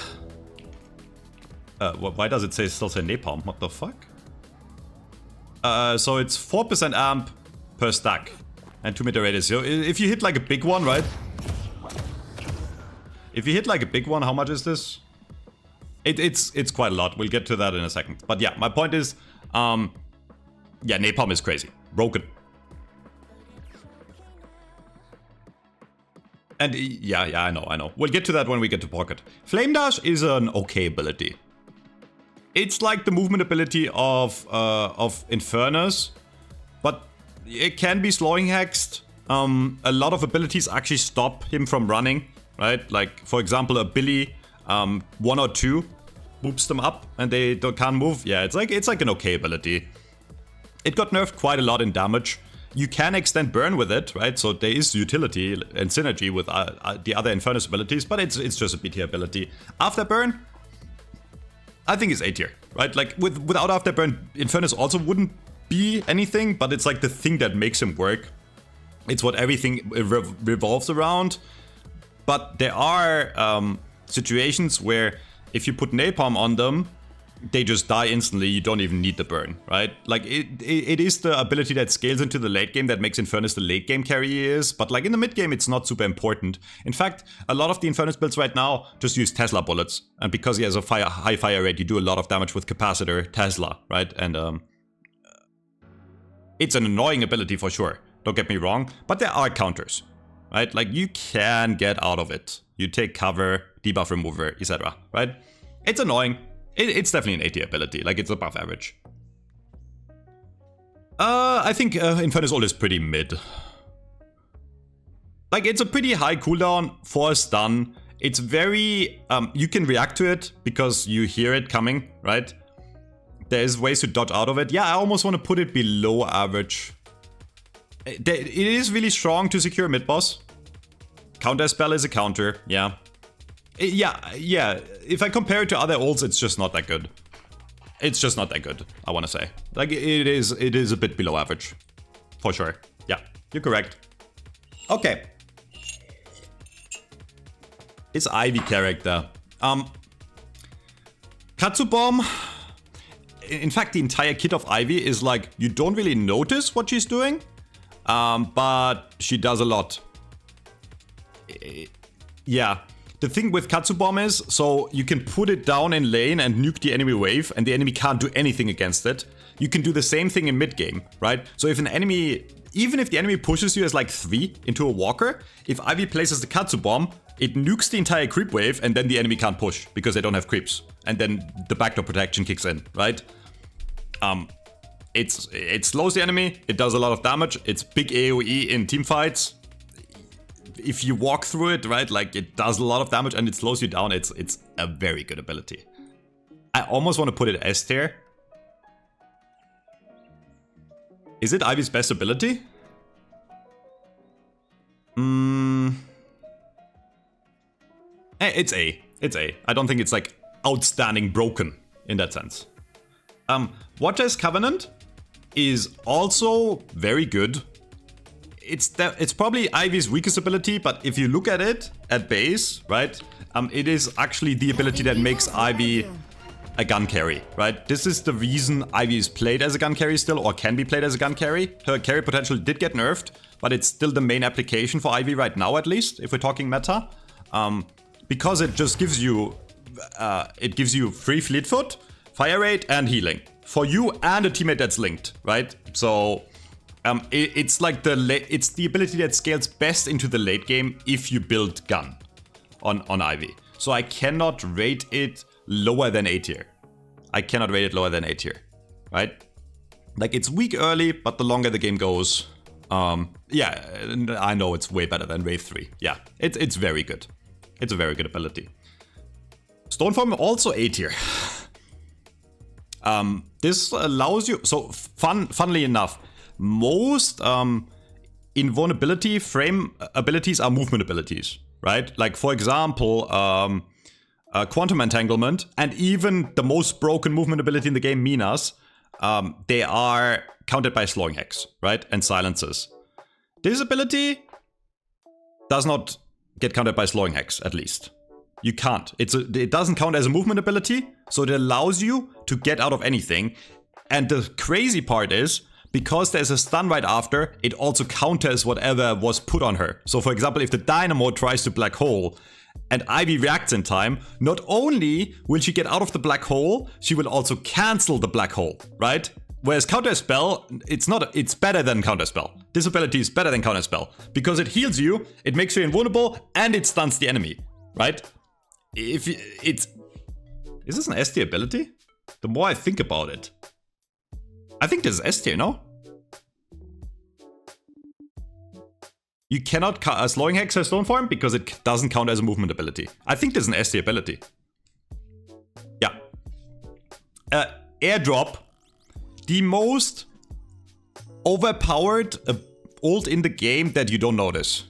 Why does it still say Napalm? What the fuck? So it's 4% amp per stack. And 2-meter radius. So if you hit like a big one, right? If you hit like a big one, how much is this? It's quite a lot. We'll get to that in a second. But yeah, my point is, yeah, Napalm is crazy. Broken. And yeah, I know. We'll get to that when we get to Pocket. Flame Dash is an okay ability. It's like the movement ability of Infernus, but it can be slowing hexed. A lot of abilities actually stop him from running, right? Like, for example, a Billy 1 or 2 boops them up and they can't move. Yeah, it's like an okay ability. It got nerfed quite a lot in damage. You can extend burn with it, right? So there is utility and synergy with the other Infernus abilities, but it's just a B tier ability. Afterburn, I think it's A tier, right? Like without Afterburn, Infernus also wouldn't be anything, but it's like the thing that makes him work. It's what everything revolves around. But there are situations where if you put Napalm on them, they just die instantly. You don't even need the burn, right? Like it is the ability that scales into the late game that makes Infernus the late game carry he is. But like in the mid game, it's not super important. In fact, a lot of the Infernus builds right now just use Tesla bullets. And because he has a high fire rate, you do a lot of damage with Capacitor Tesla, right? And it's an annoying ability for sure. Don't get me wrong. But there are counters, right? Like you can get out of it. You take cover, debuff remover, etc. Right? It's annoying. It's definitely an A tier ability, like it's above average. I think Infernus Ult is pretty mid. Like it's a pretty high cooldown for a stun. It's very, you can react to it because you hear it coming, right? There's ways to dodge out of it. Yeah, I almost want to put it below average. It is really strong to secure mid boss. Counter spell is a counter, yeah. Yeah. If I compare it to other ults, it's just not that good. It's just not that good, I want to say. Like, it is a bit below average. For sure. Yeah, you're correct. Okay. It's Ivy character. Katsu Bomb. In fact, the entire kit of Ivy is like, you don't really notice what she's doing. But she does a lot. Yeah. The thing with Katsu Bomb is, so you can put it down in lane and nuke the enemy wave, and the enemy can't do anything against it. You can do the same thing in mid game, right? So if an enemy, even if the enemy pushes you as like 3 into a walker, if Ivy places the Katsu Bomb, it nukes the entire creep wave, and then the enemy can't push because they don't have creeps, and then the backdoor protection kicks in, right? It slows the enemy. It does a lot of damage. It's big AOE in team fights. If you walk through it, right, like it does a lot of damage and it slows you down. It's a very good ability. I almost want to put it S tier. Is it Ivy's best ability? It's A. It's A. I don't think it's like outstanding broken in that sense. Watcher's Covenant is also very good. It's probably Ivy's weakest ability, but if you look at it at base, right, it is actually the ability that makes Ivy a gun carry, right? This is the reason Ivy is played as a gun carry still, or can be played as a gun carry. Her carry potential did get nerfed, but it's still the main application for Ivy right now, at least, if we're talking meta. Because it just gives you, free fleet foot, fire rate, and healing. For you and a teammate that's linked, right? So it's like it's the ability that scales best into the late game if you build gun on Ivy. So I cannot rate it lower than A tier. I cannot rate it lower than A tier, right? Like it's weak early, but the longer the game goes, yeah, I know it's way better than Wave 3. Yeah, it's very good. It's a very good ability. Stoneform also A tier. This allows you, so funnily enough, most invulnerability frame abilities are movement abilities, right? Like for example, Quantum Entanglement, and even the most broken movement ability in the game, Minas, they are countered by Slowing Hex, right? And Silences. This ability does not get countered by Slowing Hex, at least. You can't. It doesn't count as a movement ability, so it allows you to get out of anything. And the crazy part is, because there's a stun right after, it also counters whatever was put on her. So for example, if the Dynamo tries to black hole and Ivy reacts in time, not only will she get out of the black hole, she will also cancel the black hole, right? Whereas Counterspell, it's better than Counterspell. This ability is better than Counterspell because it heals you, it makes you invulnerable, and it stuns the enemy, right? Is this an S tier ability? The more I think about it. I think this is S tier, no? You cannot slowing hex her stone form because it doesn't count as a movement ability. I think there's an S tier ability. Yeah. Airdrop. The most overpowered ult in the game that you don't notice.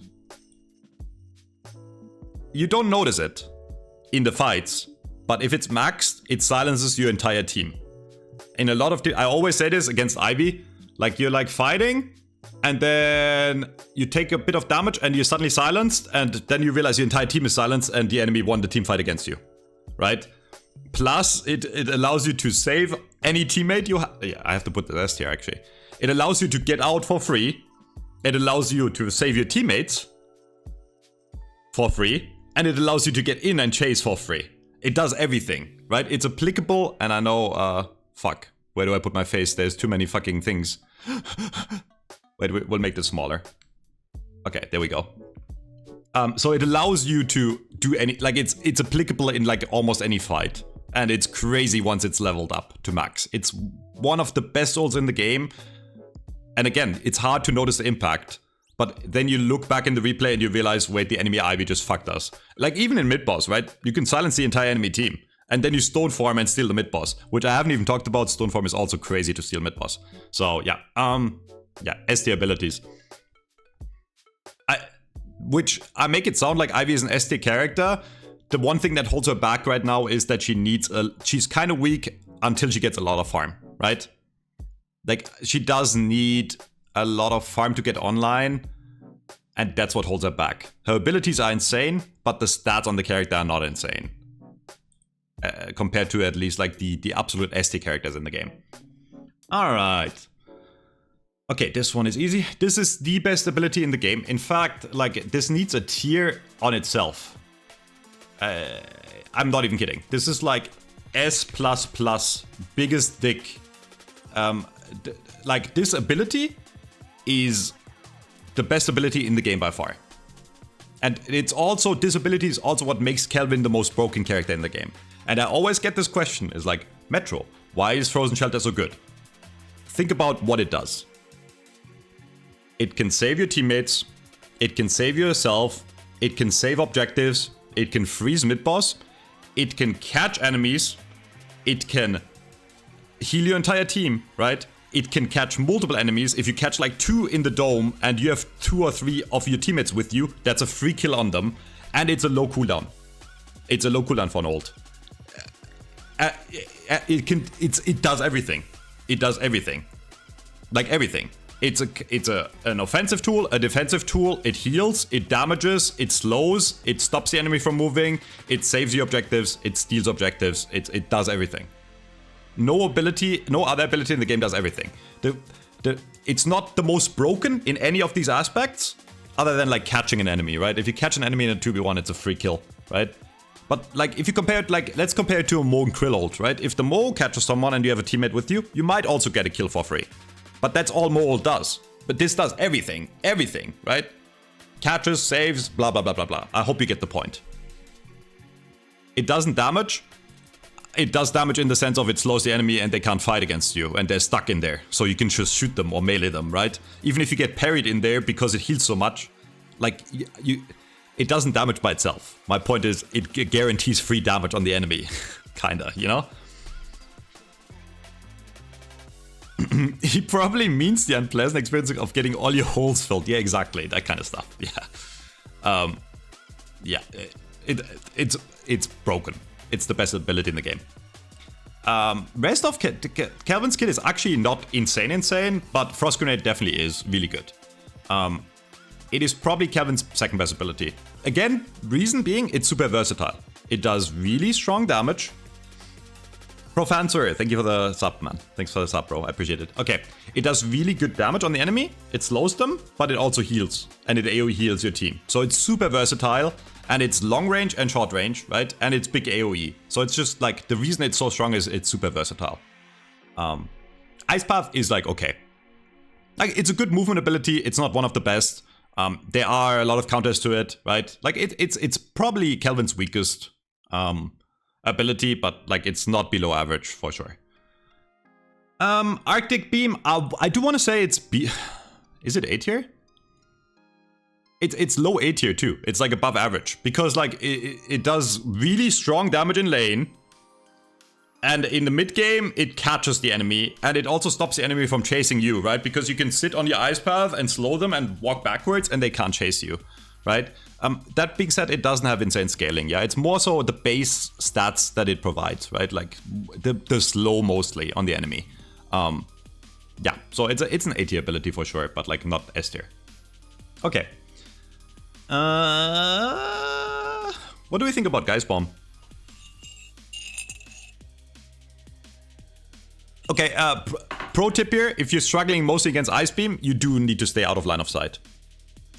You don't notice it in the fights, but if it's maxed, it silences your entire team. In a lot of I always say this against Ivy, like you're like fighting, and then you take a bit of damage and you're suddenly silenced, and then you realize your entire team is silenced and the enemy won the team fight against you, right? Plus, it allows you to save any teammate you have. Yeah, I have to put the rest here actually. It allows you to get out for free. It allows you to save your teammates for free. And it allows you to get in and chase for free. It does everything, right? It's applicable, and I know, fuck. Where do I put my face? There's too many fucking things. Wait, we'll make this smaller. Okay, there we go. So it allows you to do any, like it's applicable in like almost any fight. And it's crazy once it's leveled up to max. It's one of the best ults in the game. And again, it's hard to notice the impact. But then you look back in the replay and you realize, wait, the enemy Ivy just fucked us. Like even in mid-boss, right? You can silence the entire enemy team. And then you stone form and steal the mid-boss. Which I haven't even talked about. Stone form is also crazy to steal mid-boss. So yeah, yeah, S tier abilities. Which I make it sound like Ivy is an S tier character. The one thing that holds her back right now is that she's kind of weak until she gets a lot of farm, right? Like, she does need a lot of farm to get online, and that's what holds her back. Her abilities are insane, but the stats on the character are not insane. Compared to at least, like, the absolute S tier characters in the game. Alright. Okay, this one is easy. This is the best ability in the game. In fact, like, this needs a tier on itself. I'm not even kidding. This is like S++, biggest dick. Like, this ability is the best ability in the game by far. And it's also, this ability is also what makes Kelvin the most broken character in the game. And I always get this question, is like, Metro, why is Frozen Shelter so good? Think about what it does. It can save your teammates, it can save yourself, it can save objectives, it can freeze mid-boss, it can catch enemies, it can heal your entire team, right? It can catch multiple enemies. If you catch like 2 in the dome and you have 2 or 3 of your teammates with you, that's a free kill on them. And it's a low cooldown. It's a low cooldown for an ult. It does everything. It does everything. Like everything. It's an offensive tool, a defensive tool, it heals, it damages, it slows, it stops the enemy from moving, it saves the objectives, it steals objectives, it does everything. No other ability in the game does everything. It's not the most broken in any of these aspects, other than like catching an enemy, right? If you catch an enemy in a 2v1, it's a free kill, right? But like if you compare it, like let's compare it to a Mo and Krill ult, right? If the Mo catches someone and you have a teammate with you, you might also get a kill for free. But that's all Mo ult does. But this does everything, right? Catches, saves, blah, blah, blah, blah, blah. I hope you get the point. It doesn't damage. It does damage in the sense of it slows the enemy and they can't fight against you and they're stuck in there. So you can just shoot them or melee them, right? Even if you get parried in there because it heals so much, like it doesn't damage by itself. My point is it guarantees free damage on the enemy, kinda, you know? He probably means the unpleasant experience of getting all your holes filled. Yeah, exactly. That kind of stuff. Yeah. Yeah. It's broken. It's the best ability in the game. Rest of Kelvin's kit is actually not insane, but Frost Grenade definitely is really good. It is probably Kelvin's second best ability. Again, reason being, it's super versatile. It does really strong damage. Profancer, thank you for the sub, man. Thanks for the sub, bro. I appreciate it. Okay, it does really good damage on the enemy. It slows them, but it also heals. And it AoE heals your team. So it's super versatile. And it's long range and short range, right? And it's big AoE. So it's just like, the reason it's so strong is it's super versatile. Ice Path is like, okay. Like, it's a good movement ability. It's not one of the best. There are a lot of counters to it, right? Like, it's probably Kelvin's weakest ability, but like it's not below average for sure. Arctic Beam, I do want to say it's is it A tier? it's low A tier too. It's like above average because like it does really strong damage in lane. And in the mid game, it catches the enemy, and it also stops the enemy from chasing you, right? Because you can sit on your ice path and slow them and walk backwards, and they can't chase you, right? That being said, it doesn't have insane scaling, yeah? It's more so the base stats that it provides, right? Like the slow mostly on the enemy. Yeah, so it's an A tier ability for sure, but like not S tier. Okay. What do we think about Geist Bomb? Okay, pro tip here, if you're struggling mostly against Ice Beam, you do need to stay out of line of sight.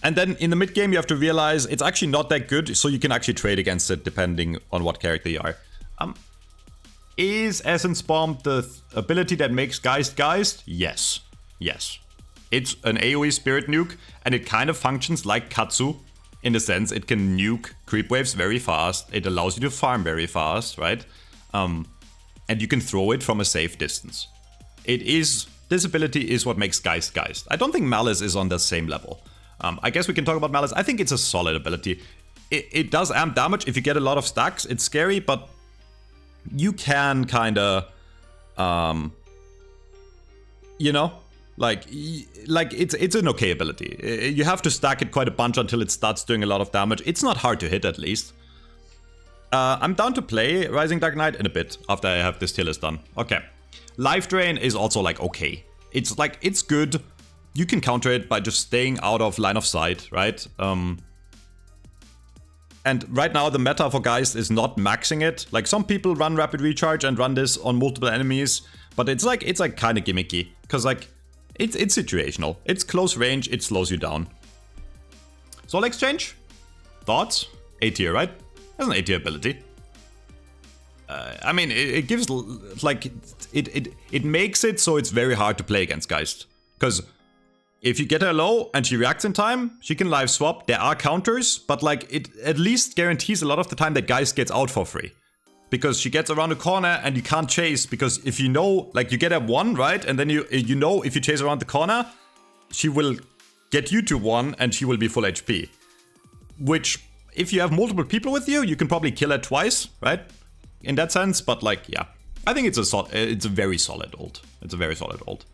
And then in the mid game, you have to realize it's actually not that good, so you can actually trade against it depending on what character you are. Is Essence Bomb the ability that makes Geist? Yes. Yes. It's an AoE Spirit Nuke, and it kind of functions like Katsu, in the sense it can nuke creep waves very fast, it allows you to farm very fast, right? And you can throw it from a safe distance. This ability is what makes Geist. I don't think Malice is on the same level. I guess we can talk about Malice. I think it's a solid ability. It does amp damage if you get a lot of stacks. It's scary, but you can kinda, you know, like it's an okay ability. You have to stack it quite a bunch until it starts doing a lot of damage. It's not hard to hit at least. I'm down to play Rising Dark Knight in a bit after I have this tier list done. Okay. Life Drain is also like okay. It's like, it's good. You can counter it by just staying out of line of sight, right? And right now the meta for Geist is not maxing it. Like some people run Rapid Recharge and run this on multiple enemies, but it's like kind of gimmicky. Because like, it's situational. It's close range, it slows you down. Soul Exchange? Thoughts? A tier, right? That's an A tier ability. I mean, it gives, like, it makes it so it's very hard to play against Geist. Because if you get her low and she reacts in time, she can live swap. There are counters, but like, it at least guarantees a lot of the time that Geist gets out for free. Because she gets around the corner and you can't chase, because if you know, like, you get a 1, right? And then you know if you chase around the corner, she will get you to 1 and she will be full HP. Which, if you have multiple people with you, you can probably kill her twice, right? In that sense, but like, yeah. I think it's a very solid ult. It's a very solid ult.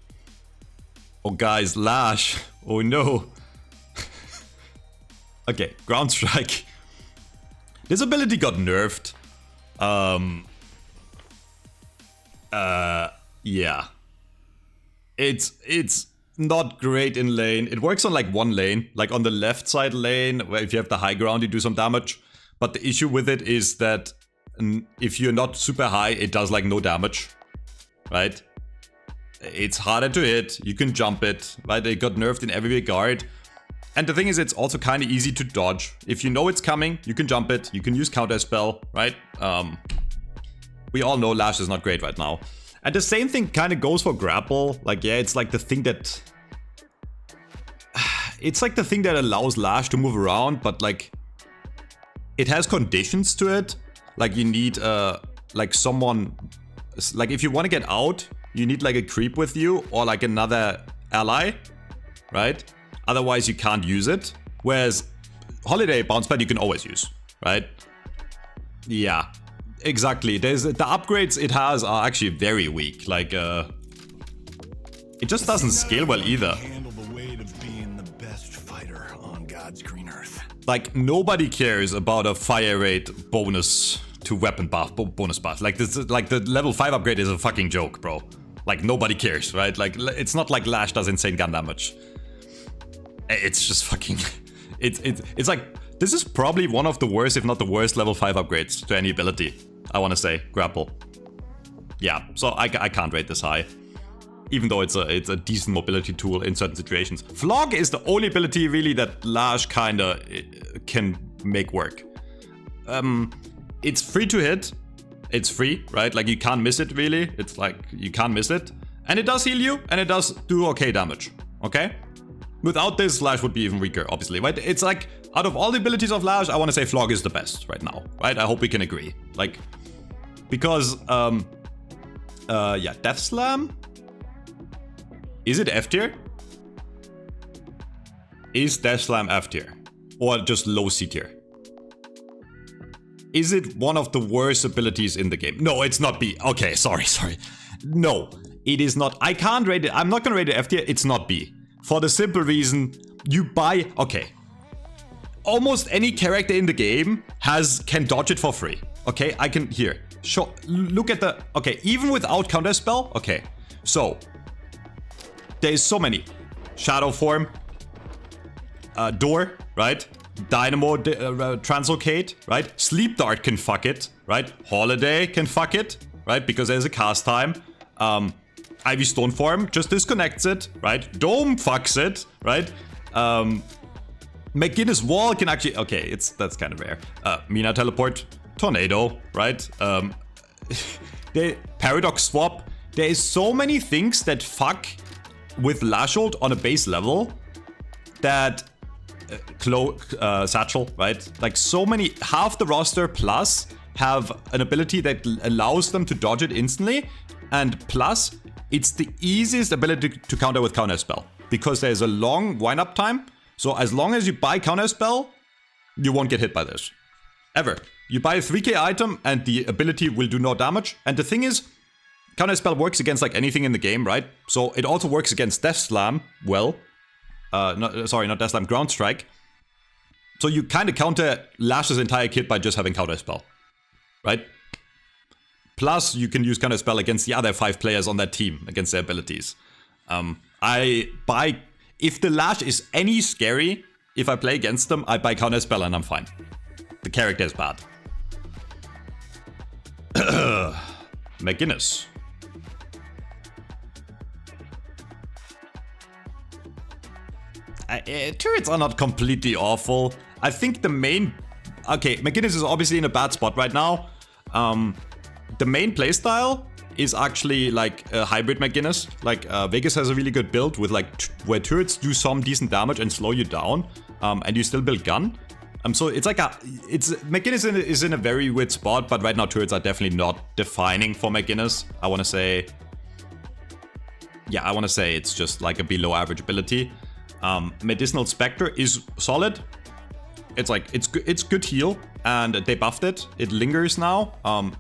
Oh guys, Lash. Oh no. Okay, Ground Strike. This ability got nerfed. Yeah. It's not great in lane. It works on like one lane, like on the left side lane, where if you have the high ground, you do some damage. But the issue with it is that if you're not super high, it does like no damage, right? It's harder to hit, you can jump it, right? It got nerfed in every regard. And the thing is, it's also kind of easy to dodge. If you know it's coming, you can jump it, you can use counter spell, right? We all know Lash is not great right now. And the same thing kind of goes for Grapple. Like, yeah, it's like the thing that... It's like the thing that allows Lash to move around, but like... It has conditions to it. Like, you need, like someone... Like, if you want to get out, you need like a creep with you or like another ally, right? Otherwise, you can't use it. Whereas Holiday Bounce Pad you can always use, right? Yeah, exactly. The upgrades it has are actually very weak. Like, it just doesn't scale well either. Handle the weight of being the best fighter on God's green earth. Like, nobody cares about a fire rate bonus to weapon buff, bonus buff. Like, this, like the level 5 upgrade is a fucking joke, bro. Like, nobody cares, right? Like, it's not like Lash does insane gun damage. It's just fucking... It's like... This is probably one of the worst, if not the worst, level 5 upgrades to any ability. I want to say. Grapple. Yeah, so I can't rate this high. Even though it's a decent mobility tool in certain situations. Flog is the only ability, really, that Lash kinda can make work. It's free to hit. It's free, right? Like, you can't miss it, really. It's like, you can't miss it. And it does heal you, and it does do okay damage. Okay? Without this, Lash would be even weaker, obviously, right? It's like, out of all the abilities of Lash, I want to say Flog is the best right now, right? I hope we can agree. Like, because, yeah, Death Slam? Is it F tier? Is Death Slam F tier? Or just low C tier? Is it one of the worst abilities in the game? No, it's not B. Okay, sorry. No, it is not. I can't rate it. I'm not gonna rate it F tier. It's not B. For the simple reason, you buy... Okay. Almost any character in the game can dodge it for free. Okay, I can... Here. Look at the... Okay, even without counter spell. Okay, so... There's so many. Shadow Form. Door, right? Dynamo Translocate, right? Sleep Dart can fuck it, right? Holiday can fuck it, right? Because there's a cast time. Ivy Stone Form just disconnects it, right? Dome fucks it, right? McGinnis Wall can actually... Okay, that's kind of rare. Mina Teleport. Tornado, right? The Paradox Swap. There is so many things that fuck with Lashold on a base level that... Satchel, right? Like so many, half the roster plus have an ability that allows them to dodge it instantly, and plus it's the easiest ability to counter with counter spell because there's a long wind-up time. So as long as you buy counter spell, you won't get hit by this ever. You buy a 3k item and the ability will do no damage. And the thing is, counter spell works against like anything in the game, right? So it also works against Death Slam well. Not Death Slam, Ground Strike. So you kind of counter Lash's entire kit by just having counter spell, right? Plus, you can use counter spell against the other 5 players on that team against their abilities. If the Lash is any scary, if I play against them, I buy counter spell and I'm fine. The character is bad. McGinnis. Turrets are not completely awful. I think the main... Okay, McGinnis is obviously in a bad spot right now. The main playstyle is actually like a hybrid McGinnis. Like Vegas has a really good build with like where turrets do some decent damage and slow you down, and you still build gun. So it's like McGinnis is in a very weird spot, but right now turrets are definitely not defining for McGinnis. I want to say it's just like a below average ability. Medicinal Spectre is solid. It's like it's good heal, and they buffed it. It lingers now.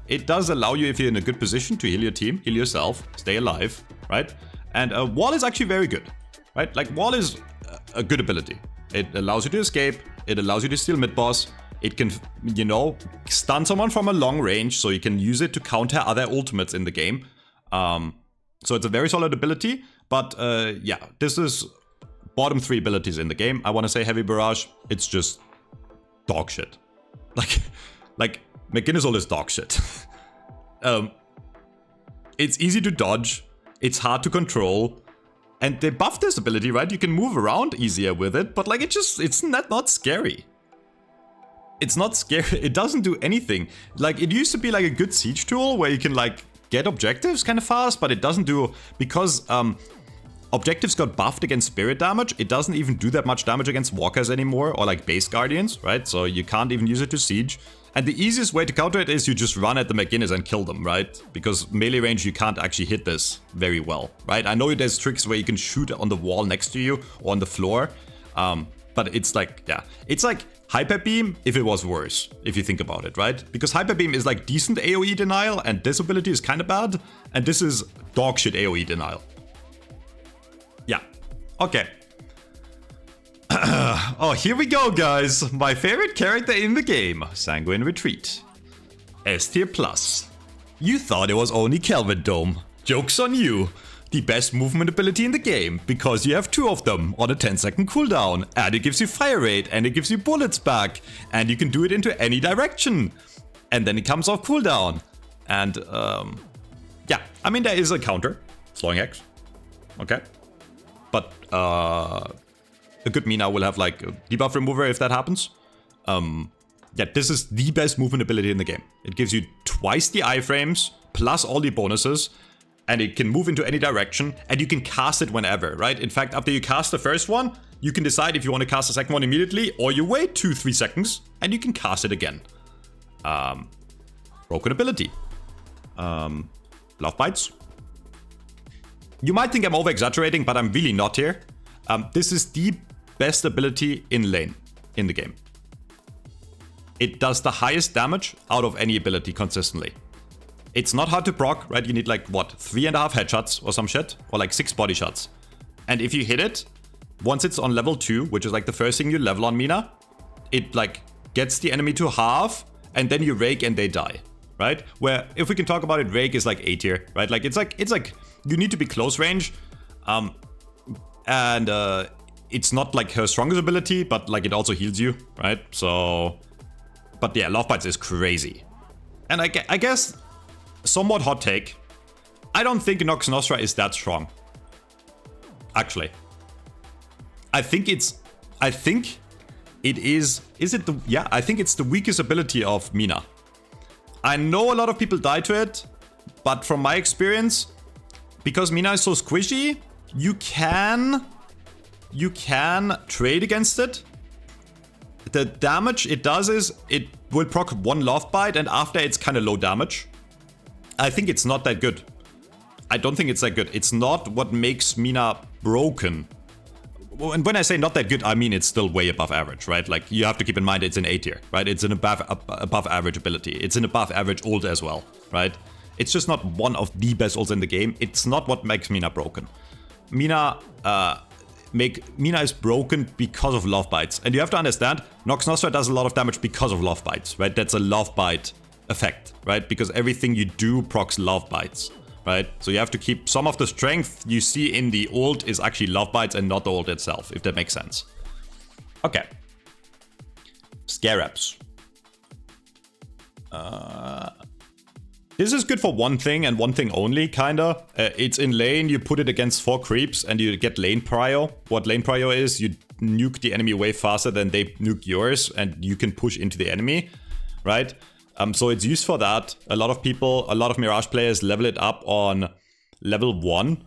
It does allow you, if you're in a good position, to heal your team, heal yourself, stay alive, right? And Wall is actually very good, right? Like Wall is a good ability. It allows you to escape. It allows you to steal mid boss. It can, stun someone from a long range, so you can use it to counter other ultimates in the game. So it's a very solid ability. But yeah, this is bottom 3 abilities in the game. I want to say Heavy Barrage. It's just dog shit. Like McGinnis Ult is dog shit. It's easy to dodge. It's hard to control. And they buffed this ability, right? You can move around easier with it, but like it's not scary. It's not scary. It doesn't do anything. Like it used to be like a good siege tool where you can like get objectives kind of fast, but it doesn't do, because objectives got buffed against spirit damage. It doesn't even do that much damage against walkers anymore, or like base guardians, right? So you can't even use it to siege. And the easiest way to counter it is you just run at the McGinnis and kill them, right? Because melee range, you can't actually hit this very well, right? I know there's tricks where you can shoot on the wall next to you or on the floor, but it's like, yeah. It's like Hyper Beam if it was worse, if you think about it, right? Because Hyper Beam is like decent AoE denial, and this ability is kind of bad, and this is dog shit AoE denial. Yeah, okay. Oh, here we go, guys. My favorite character in the game, Sanguine Retreat. S tier plus. You thought it was only Kelvin Dome. Joke's on you. The best movement ability in the game, because you have 2 of them on a 10-second cooldown, and it gives you fire rate, and it gives you bullets back, and you can do it into any direction. And then it comes off cooldown. And, yeah, I mean, there is a counter. Slowing X. Okay. But, a good Mina will have like a debuff remover if that happens. Yeah, this is the best movement ability in the game. It gives you twice the iframes, plus all the bonuses, and it can move into any direction, and you can cast it whenever, right? In fact, after you cast the first one, you can decide if you want to cast the second one immediately, or you wait 2-3 seconds, and you can cast it again. Broken ability. Love Bites. You might think I'm over-exaggerating, but I'm really not here. This is the best ability in lane. in the game. It does the highest damage out of any ability consistently. It's not hard to proc, right? You need like, what, 3.5 headshots or some shit? Or like 6 body shots. And if you hit it, once it's on level 2, which is like the first thing you level on Mina, it like gets the enemy to half, and then you rake and they die, right? Where, if we can talk about it, rake is like A tier, right? Like it's like you need to be close range, and it's not like her strongest ability, but like it also heals you, right? So, but yeah, Love Bites is crazy. And I guess, somewhat hot take, I don't think Nox Nostra is that strong. Actually. I think it is it the, yeah, I think it's the weakest ability of Mina. I know a lot of people die to it, but from my experience, because Mina is so squishy, you can trade against it. The damage it does is it will proc 1 Love Bite, and after it's kind of low damage. I think it's not that good. I don't think it's that good. It's not what makes Mina broken. And when I say not that good, I mean it's still way above average, right? Like, you have to keep in mind it's an A tier, right? It's an above average ability. It's an above average ult as well, right? It's just not one of the best ults in the game. It's not what makes Mina broken. Mina is broken because of Love Bites. And you have to understand, Nox Nostra does a lot of damage because of Love Bites, right? That's a Love Bite effect, right? Because everything you do procs Love Bites, right? So you have to keep some of the strength you see in the ult is actually Love Bites and not the ult itself, if that makes sense. Okay. Scarabs. This is good for one thing and one thing only, kinda. It's in lane, you put it against 4 creeps and you get lane prio. What lane prio is, you nuke the enemy way faster than they nuke yours and you can push into the enemy, right? So it's used for that. A lot of Mirage players level it up on level 1.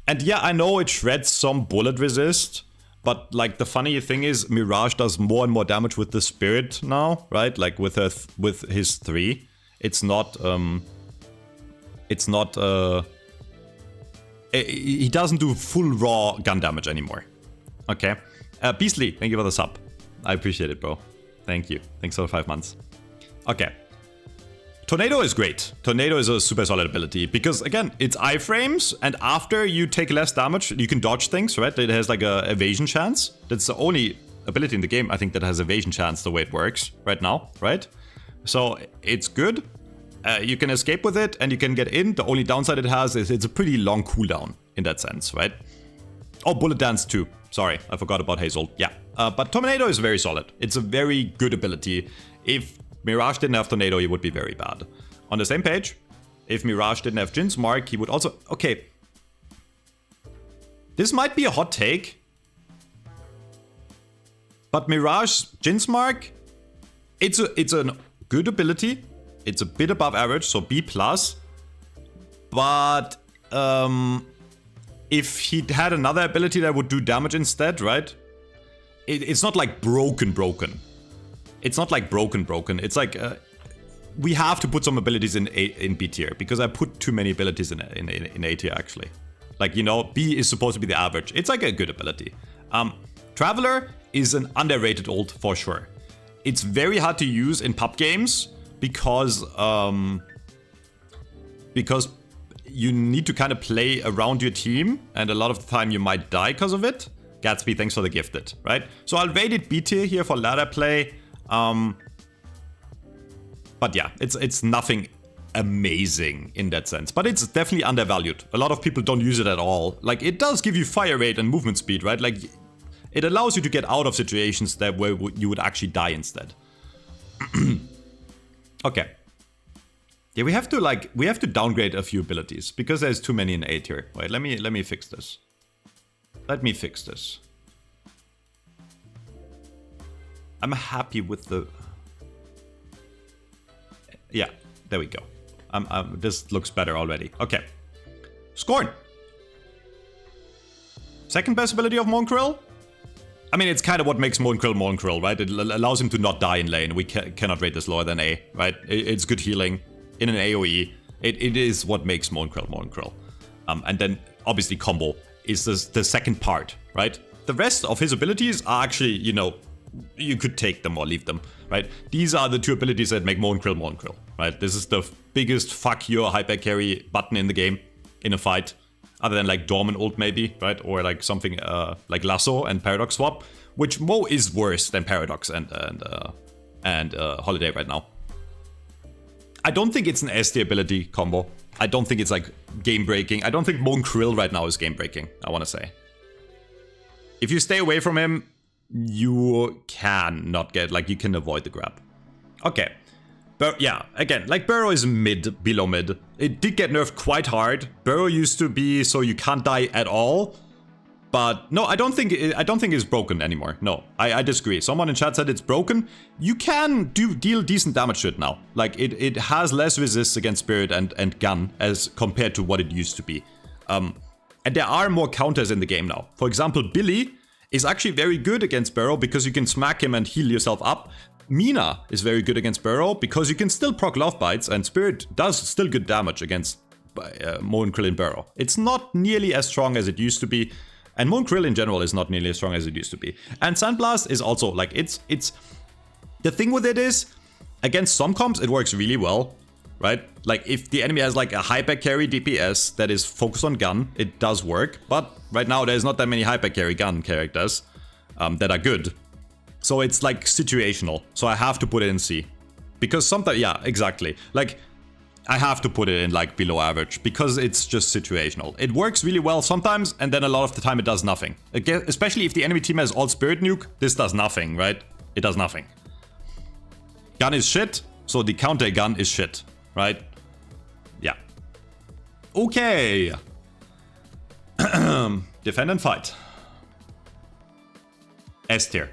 And yeah, I know it shreds some bullet resist, but like the funny thing is Mirage does more and more damage with the Spirit now, right? Like with his 3. It's not, he doesn't do full raw gun damage anymore. Okay. Beastly, thank you for the sub. I appreciate it, bro. Thank you. Thanks for the 5 months. Okay. Tornado is great. Tornado is a super solid ability because, again, it's iframes, and after you take less damage, you can dodge things, right? It has like a evasion chance. That's the only ability in the game, I think, that has evasion chance the way it works right now, right? So it's good. You can escape with it and you can get in. The only downside it has is it's a pretty long cooldown in that sense, right? Oh, Bullet Dance too. Sorry, I forgot about Hazel. Yeah, but Tornado is very solid. It's a very good ability. If Mirage didn't have Tornado, he would be very bad. On the same page, if Mirage didn't have Jin's Mark, he would also... Okay. This might be a hot take. But Mirage Jin's Mark, it's a good ability. It's a bit above average, so B+. But if he had another ability that would do damage instead, right? It's not like broken. It's not like broken. It's like we have to put some abilities in B tier because I put too many abilities in A tier actually. Like, you know, B is supposed to be the average. It's like a good ability. Traveler is an underrated ult for sure. It's very hard to use in pub games because you need to kind of play around your team, and a lot of the time you might die because of it. Gatsby, thanks for the gifted, right? So I'll rate it B tier here for ladder play. But yeah, it's nothing amazing in that sense, but it's definitely undervalued. A lot of people don't use it at all. Like, it does give you fire rate and movement speed, right? Like, it allows you to get out of situations that where you would actually die instead. Okay. Yeah, we have to downgrade a few abilities because there's too many in A tier. Wait, let me fix this. Let me fix this. I'm happy with the... Yeah, there we go. This looks better already. Okay. Scorn. Second best ability of Monkrell? I mean, it's kind of what makes Monkrell, right? It allows him to not die in lane. We cannot rate this lower than A, right? It's good healing in an AoE. It is what makes Monkrell. And then, obviously, combo is the second part, right? The rest of his abilities are actually, you know, you could take them or leave them, right? These are the two abilities that make Monkrill, right? This is the biggest fuck your hyper carry button in the game, in a fight. Other than like Dorm and ult maybe, right? Or like something like Lasso and Paradox swap, which Mo is worse than Paradox and Holiday right now. I don't think it's an S tier ability combo. I don't think it's like game breaking. I don't think Monkrill right now is game breaking, I want to say. If you stay away from him, you can not get, like, you can avoid the grab. Okay. But yeah, again, like Burrow is mid, below mid. It did get nerfed quite hard. Burrow used to be so you can't die at all. But no, I don't think it's broken anymore. No, I disagree. Someone in chat said it's broken. You can deal decent damage to it now. Like it has less resist against Spirit and Gun as compared to what it used to be. And there are more counters in the game now. For example, Billy is actually very good against Burrow because you can smack him and heal yourself up. Mina is very good against Burrow because you can still proc Love Bites and Spirit does still good damage against Monkrill and Burrow. It's not nearly as strong as it used to be, and Monkrill in general is not nearly as strong as it used to be. And Sandblast is also like it's the thing with it is against some comps it works really well, right? Like if the enemy has like a hyper carry DPS that is focused on gun, it does work. But right now there's not that many hyper carry gun characters that are good. So it's like situational. So I have to put it in C. Because sometimes, yeah, exactly. Like, I have to put it in like below average because it's just situational. It works really well sometimes, and then a lot of the time it does nothing. Again, especially if the enemy team has all Spirit Nuke, this does nothing, right? It does nothing. Gun is shit, so the counter gun is shit, right? Yeah. Okay. Defend and fight. S tier.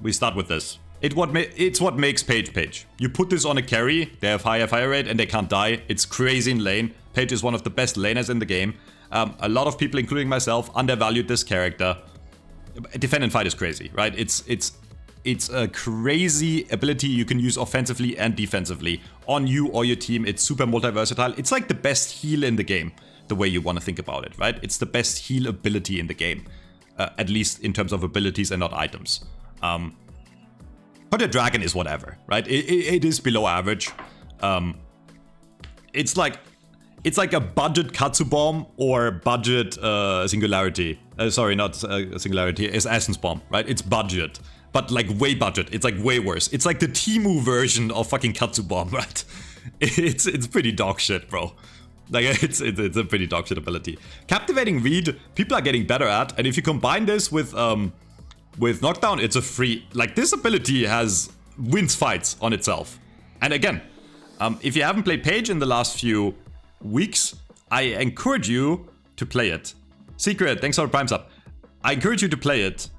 We start with this. It's what makes Page. You put this on a carry, they have higher fire rate and they can't die. It's crazy in lane. Page is one of the best laners in the game. A lot of people, including myself, undervalued this character. Defend and fight is crazy, right? It's a crazy ability you can use offensively and defensively on you or your team. It's super multi-versatile. It's like the best heal in the game, the way you want to think about it, right? It's the best heal ability in the game, at least in terms of abilities and not items. But the dragon is whatever, right? It is below average. It's like a budget Katsu Bomb or budget Singularity. Sorry, not Singularity. It's Essence Bomb, right? It's budget, but like way budget. It's like way worse. It's like the Temu version of fucking Katsu Bomb, right? It's pretty dog shit, bro. Like it's a pretty dog shit ability. Captivating Read, people are getting better at, and if you combine this with Knockdown, it's a free... Like, this ability wins fights on itself. And again, if you haven't played Page in the last few weeks, I encourage you to play it. Secret, thanks for the Prime sub. I encourage you to play it.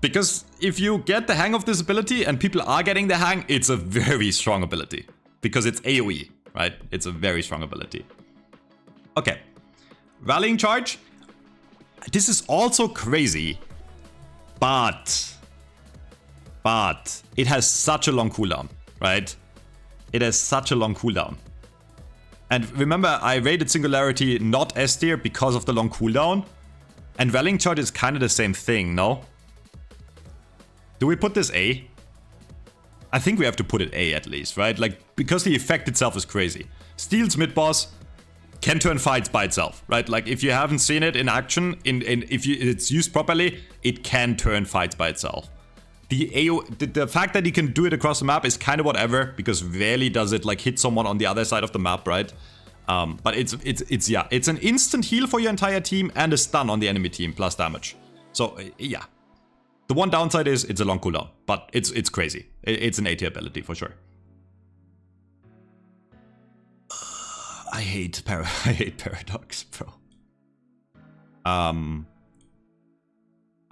Because if you get the hang of this ability, and people are getting the hang, it's a very strong ability. Because it's AoE, right? It's a very strong ability. Okay. Rallying Charge. This is also crazy. But it has such a long cooldown, right? It has such a long cooldown. And remember, I rated Singularity not S tier because of the long cooldown. And Rallying Charge is kind of the same thing, no? Do we put this A? I think we have to put it A at least, right? Like, because the effect itself is crazy. Steals mid-boss, can turn fights by itself, right? Like if you haven't seen it in action, if it's used properly, it can turn fights by itself. The fact that he can do it across the map is kind of whatever, because rarely does it like hit someone on the other side of the map, right? But it's an instant heal for your entire team and a stun on the enemy team plus damage. So yeah, the one downside is it's a long cooldown, but it's crazy. It's an A tier ability for sure. I hate Paradox, bro. I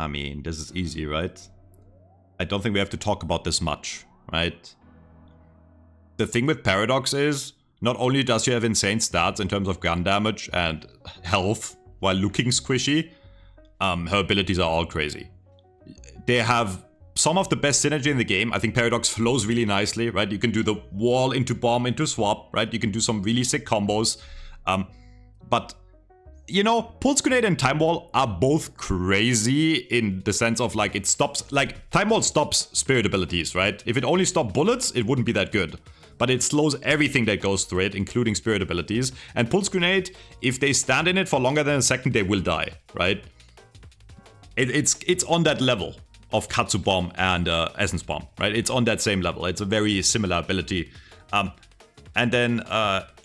mean, this is easy, right? I don't think we have to talk about this much, right? The thing with Paradox is, not only does she have insane stats in terms of gun damage and health while looking squishy, her abilities are all crazy. They have some of the best synergy in the game. I think Paradox flows really nicely, right? You can do the wall into bomb into swap, right? You can do some really sick combos. But you know, Pulse Grenade and Time Wall are both crazy in the sense of like it stops, like Time Wall stops spirit abilities, right? If it only stopped bullets, it wouldn't be that good. But it slows everything that goes through it, including spirit abilities. And Pulse Grenade, if they stand in it for longer than a second, they will die, right? It's on that level of Katsu Bomb and Essence Bomb, right? It's on that same level. It's a very similar ability. And then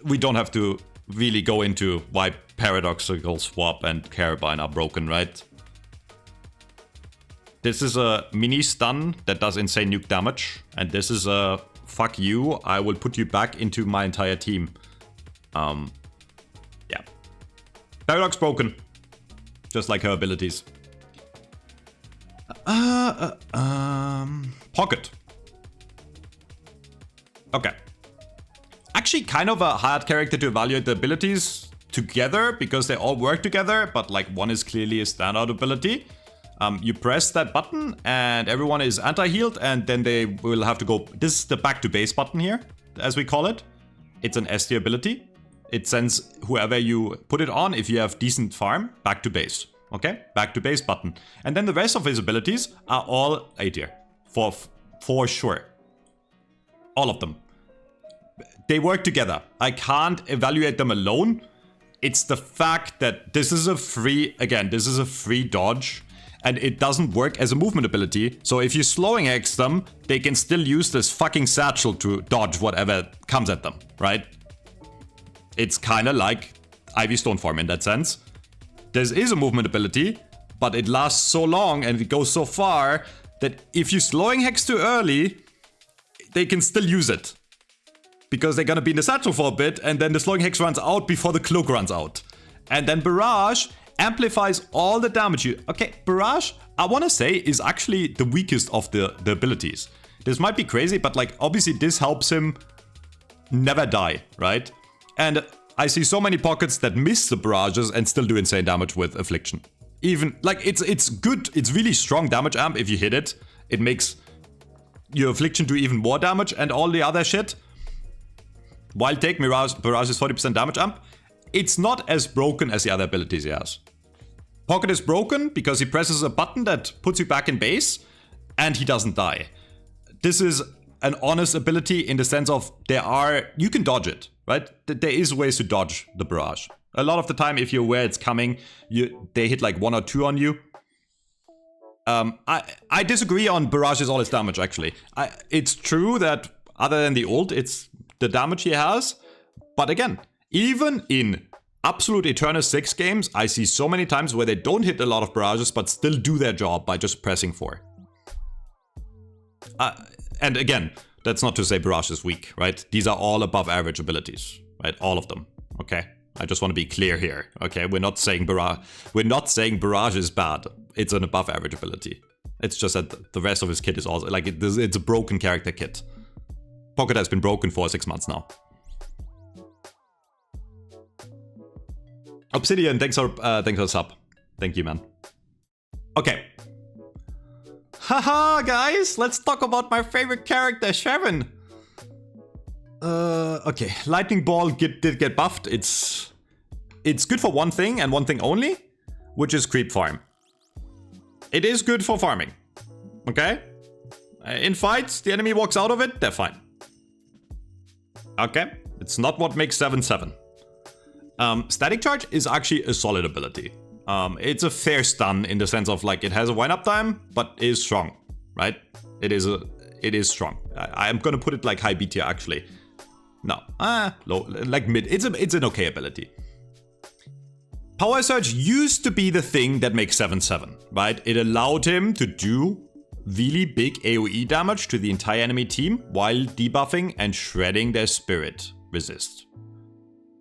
we don't have to really go into why Paradoxical Swap and Carabine are broken, right? This is a mini stun that does insane nuke damage. And this is a fuck you, I will put you back into my entire team. Yeah. Paradox broken. Just like her abilities. Pocket. Okay. Actually kind of a hard character to evaluate the abilities together because they all work together, but like one is clearly a standout ability. You press that button and everyone is anti-healed and then they will have to go... This is the back to base button here, as we call it. It's an S tier ability. It sends whoever you put it on, if you have decent farm, back to base. Okay? Back to base button. And then the rest of his abilities are all A tier. For sure. All of them. They work together. I can't evaluate them alone. It's the fact that this is a free... Again, this is a free dodge. And it doesn't work as a movement ability. So if you slowing hex them, they can still use this fucking satchel to dodge whatever comes at them, right? It's kind of like Ivy Stone Farm in that sense. This is a movement ability, but it lasts so long and it goes so far that if you slowing hex too early, they can still use it. Because they're gonna be in the satchel for a bit and then the slowing hex runs out before the cloak runs out. And then Barrage amplifies all the damage you... Okay, Barrage, I want to say, is actually the weakest of the abilities. This might be crazy, but like, obviously this helps him never die, right? And I see so many pockets that miss the barrages and still do insane damage with Affliction. Even, like, it's good, it's really strong damage amp if you hit it. It makes your Affliction do even more damage and all the other shit. Wild Take, Barrage is 40% damage amp. It's not as broken as the other abilities he has. Pocket is broken because he presses a button that puts you back in base and he doesn't die. This is an honest ability in the sense of you can dodge it, right? There is ways to dodge the barrage. A lot of the time, if you're aware it's coming, they hit like 1 or 2 on you. I disagree on barrage's all its damage actually. It's true that other than the ult, it's the damage he has. But again, even in absolute Eternus 6 games, I see so many times where they don't hit a lot of barrages but still do their job by just pressing 4. And again, that's not to say barrage is weak, right? These are all above average abilities, right? All of them, okay? I just want to be clear here, okay? We're not saying barrage is bad. It's an above average ability. It's just that the rest of his kit is also, like, it's a broken character kit. Pocket has been broken for 6 months now. Obsidian, thanks for the sub. Thank you, man. Okay. Haha, guys, let's talk about my favorite character, Sharon. Okay, Lightning Ball did get buffed. It's good for one thing and one thing only, which is creep farm. It is good for farming. Okay? In fights, the enemy walks out of it, they're fine. Okay? It's not what makes 7-7. Static Charge is actually a solid ability. It's a fair stun in the sense of like it has a wind-up time, but is strong, right? It is strong. I'm gonna put it like high B tier actually. No, low, like mid. It's an okay ability. Power Surge used to be the thing that makes 7-7, right? It allowed him to do really big AoE damage to the entire enemy team while debuffing and shredding their spirit resist.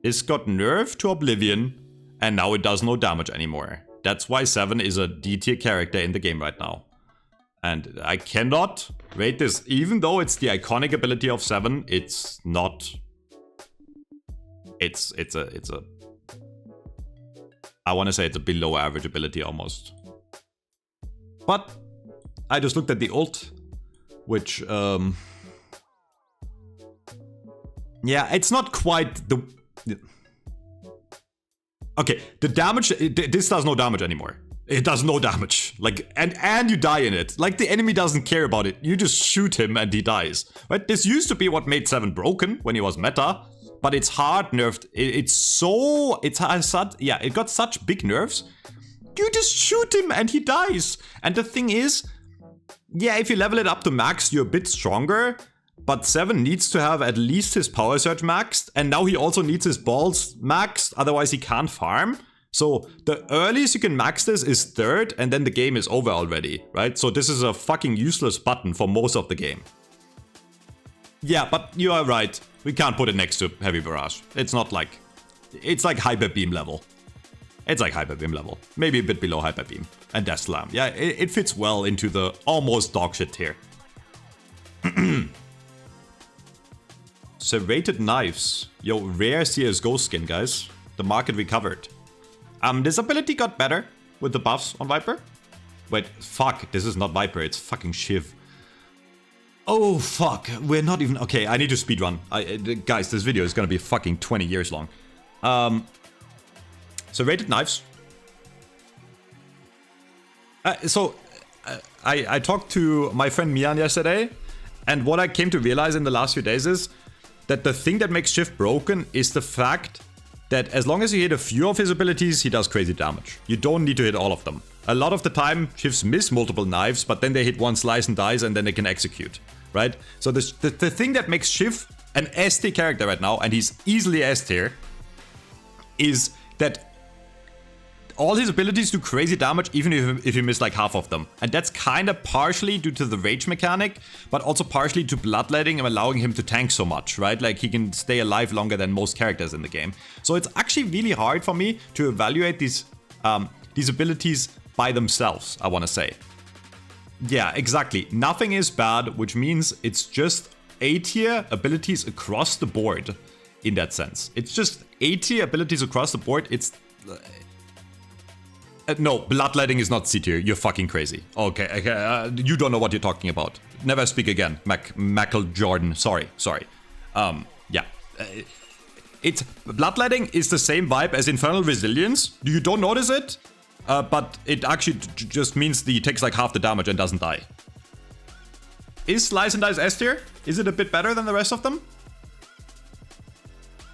This got nerfed to Oblivion, and now it does no damage anymore. That's why 7 is a D tier character in the game right now. And I cannot rate this, even though it's the iconic ability of 7, it's not... It's a... I want to say it's a below average ability almost. But I just looked at the ult, which... yeah, it's not quite the... Okay, the damage, this does no damage anymore. It does no damage. Like, and you die in it. Like, the enemy doesn't care about it. You just shoot him and he dies. Right? This used to be what made 7 broken when he was meta. But it's hard nerfed. It got such big nerfs. You just shoot him and he dies. And the thing is, yeah, if you level it up to max, you're a bit stronger. But 7 needs to have at least his power surge maxed. And now he also needs his balls maxed. Otherwise he can't farm. So the earliest you can max this is 3rd, and then the game is over already, right? So this is a fucking useless button for most of the game. Yeah, but you are right. We can't put it next to Heavy Barrage. It's not like... It's like Hyper Beam level. It's like Hyper Beam level. Maybe a bit below Hyper Beam. And Death Slam. Yeah, it fits well into the almost dogshit tier. Serrated Knives. Yo, rare CSGO skin, guys. The market recovered. This ability got better with the buffs on Viper. Wait, fuck. This is not Viper. It's fucking Shiv. Oh, fuck. We're not even... Okay, I need to speedrun. Guys, this video is gonna be fucking 20 years long. Serrated Knives. I talked to my friend Mian yesterday, and what I came to realize in the last few days is that the thing that makes Shiv broken is the fact that as long as you hit a few of his abilities, he does crazy damage. You don't need to hit all of them. A lot of the time, Shivs miss multiple knives, but then they hit one slice and dies, and then they can execute, right? So the thing that makes Shiv an S tier character right now, and he's easily S tier, is that all his abilities do crazy damage, even if you miss like half of them. And that's kind of partially due to the rage mechanic, but also partially to bloodletting and allowing him to tank so much, right? Like, he can stay alive longer than most characters in the game. So it's actually really hard for me to evaluate these abilities by themselves, I want to say. Yeah, exactly. Nothing is bad, which means it's just A tier abilities across the board in that sense. It's just A tier abilities across the board. It's... no, bloodletting is not C tier. You're fucking crazy. Okay, you don't know what you're talking about. Never speak again, Mackle Jordan. Sorry. Yeah. It's bloodletting is the same vibe as Infernal Resilience. You don't notice it, but it actually just means that he takes like half the damage and doesn't die. Is Slice and Dice S tier? Is it a bit better than the rest of them?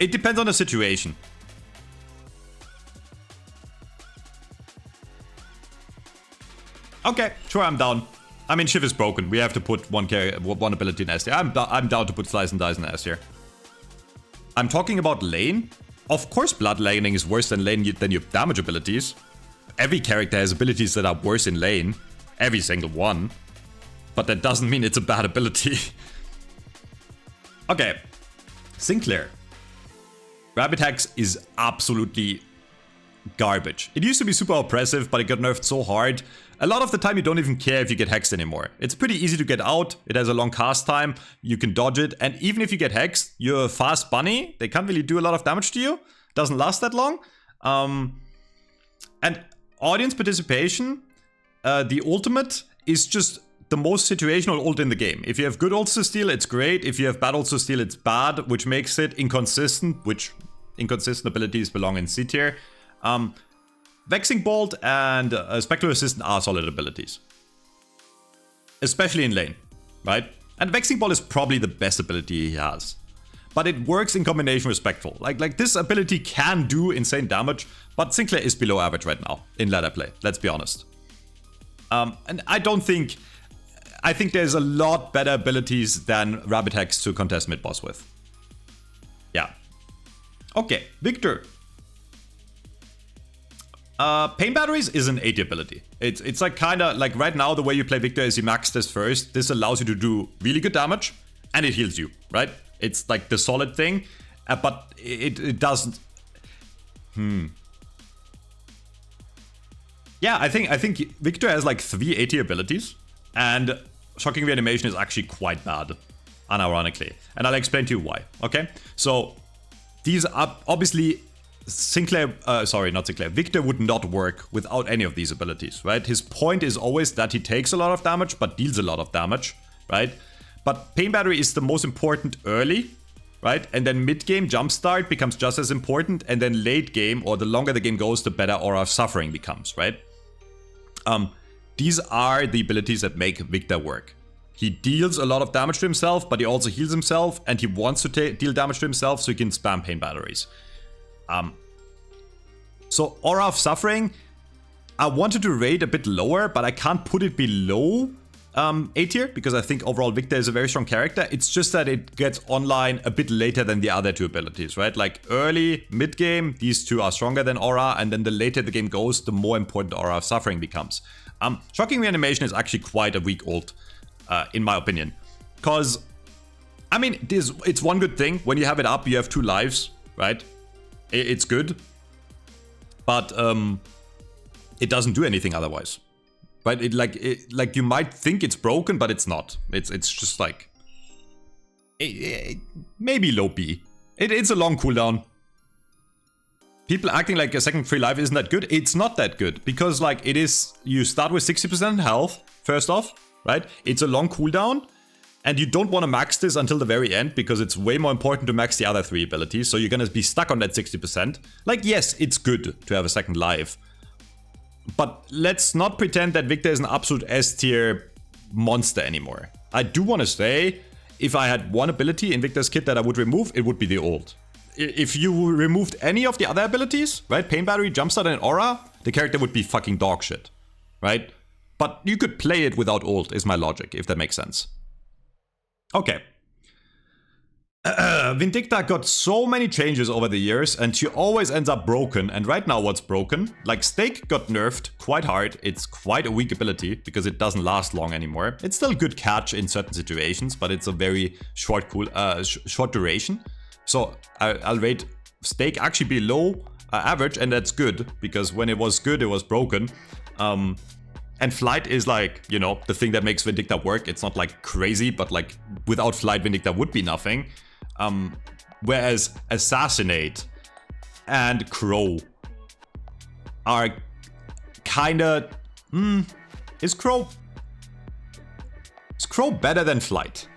It depends on the situation. Okay, sure, I'm down. I mean, Shiv is broken. We have to put one ability in S tier. I'm down to put Slice and Dice in S tier. I'm talking about lane. Of course, bloodletting is worse than your damage abilities. Every character has abilities that are worse in lane. Every single one. But that doesn't mean it's a bad ability. Okay. Sinclair. Rabbit Hex is absolutely garbage. It used to be super oppressive, but it got nerfed so hard. A lot of the time you don't even care if you get hexed anymore. It's pretty easy to get out. It has a long cast time. You can dodge it. And even if you get hexed, you're a fast bunny. They can't really do a lot of damage to you. Doesn't last that long. And audience participation, the ultimate is just the most situational ult in the game. If you have good ults to steal, it's great. If you have bad ults to steal, it's bad, which makes it inconsistent, which inconsistent abilities belong in C tier. Vexing Bolt and Spectral Assistant are solid abilities. Especially in lane, right? And Vexing Bolt is probably the best ability he has. But it works in combination with Spectral. Like this ability can do insane damage, but Sinclair is below average right now in ladder play, let's be honest. And I think there's a lot better abilities than Rabbit Hex to contest mid-boss with. Yeah. Okay, Victor. Pain Batteries is an 80 ability. It's like kinda like right now the way you play Victor is you max this first. This allows you to do really good damage and it heals you, right? It's like the solid thing, but it doesn't. Yeah, I think Victor has like 3 80 abilities and Shocking Reanimation is actually quite bad, unironically. And I'll explain to you why, okay? So these are obviously Victor would not work without any of these abilities, right? His point is always that he takes a lot of damage, but deals a lot of damage, right? But Pain Battery is the most important early, right? And then mid-game Jumpstart becomes just as important, and then late game, or the longer the game goes, the better Aura of Suffering becomes, right? These are the abilities that make Victor work. He deals a lot of damage to himself, but he also heals himself, and he wants to deal damage to himself so he can spam Pain Batteries. So Aura of Suffering, I wanted to rate a bit lower, but I can't put it below A tier, because I think overall Victor is a very strong character. It's just that it gets online a bit later than the other two abilities, right? Like early, mid-game, these two are stronger than Aura, and then the later the game goes, the more important Aura of Suffering becomes. Shocking Reanimation is actually quite a weak ult, in my opinion. Because, I mean, it's one good thing. When you have it up, you have 2 lives, right? It's good. But it doesn't do anything otherwise. Right? Like you might think it's broken, but it's not. It's just like... maybe low B. It's a long cooldown. People acting like a second free life isn't that good. It's not that good. Because like it is... You start with 60% health, first off. Right? It's a long cooldown. And you don't want to max this until the very end, because it's way more important to max the other 3 abilities. So you're going to be stuck on that 60%. Like, yes, it's good to have a second life. But let's not pretend that Victor is an absolute S tier monster anymore. I do want to say, if I had one ability in Victor's kit that I would remove, it would be the ult. If you removed any of the other abilities, right? Pain Battery, Jumpstart, and Aura, the character would be fucking dog shit. Right? But you could play it without ult, is my logic, if that makes sense. Okay. Vindicta got so many changes over the years, and she always ends up broken. And right now what's broken? Like, Stake got nerfed quite hard. It's quite a weak ability, because it doesn't last long anymore. It's still a good catch in certain situations, but it's a very short duration. So I'll rate Stake actually below average, and that's good, because when it was good, it was broken. And Flight is like, you know, the thing that makes Vindicta work. It's not like crazy, but like without Flight, Vindicta would be nothing. Whereas Assassinate and Crow are kinda... Is Crow better than Flight?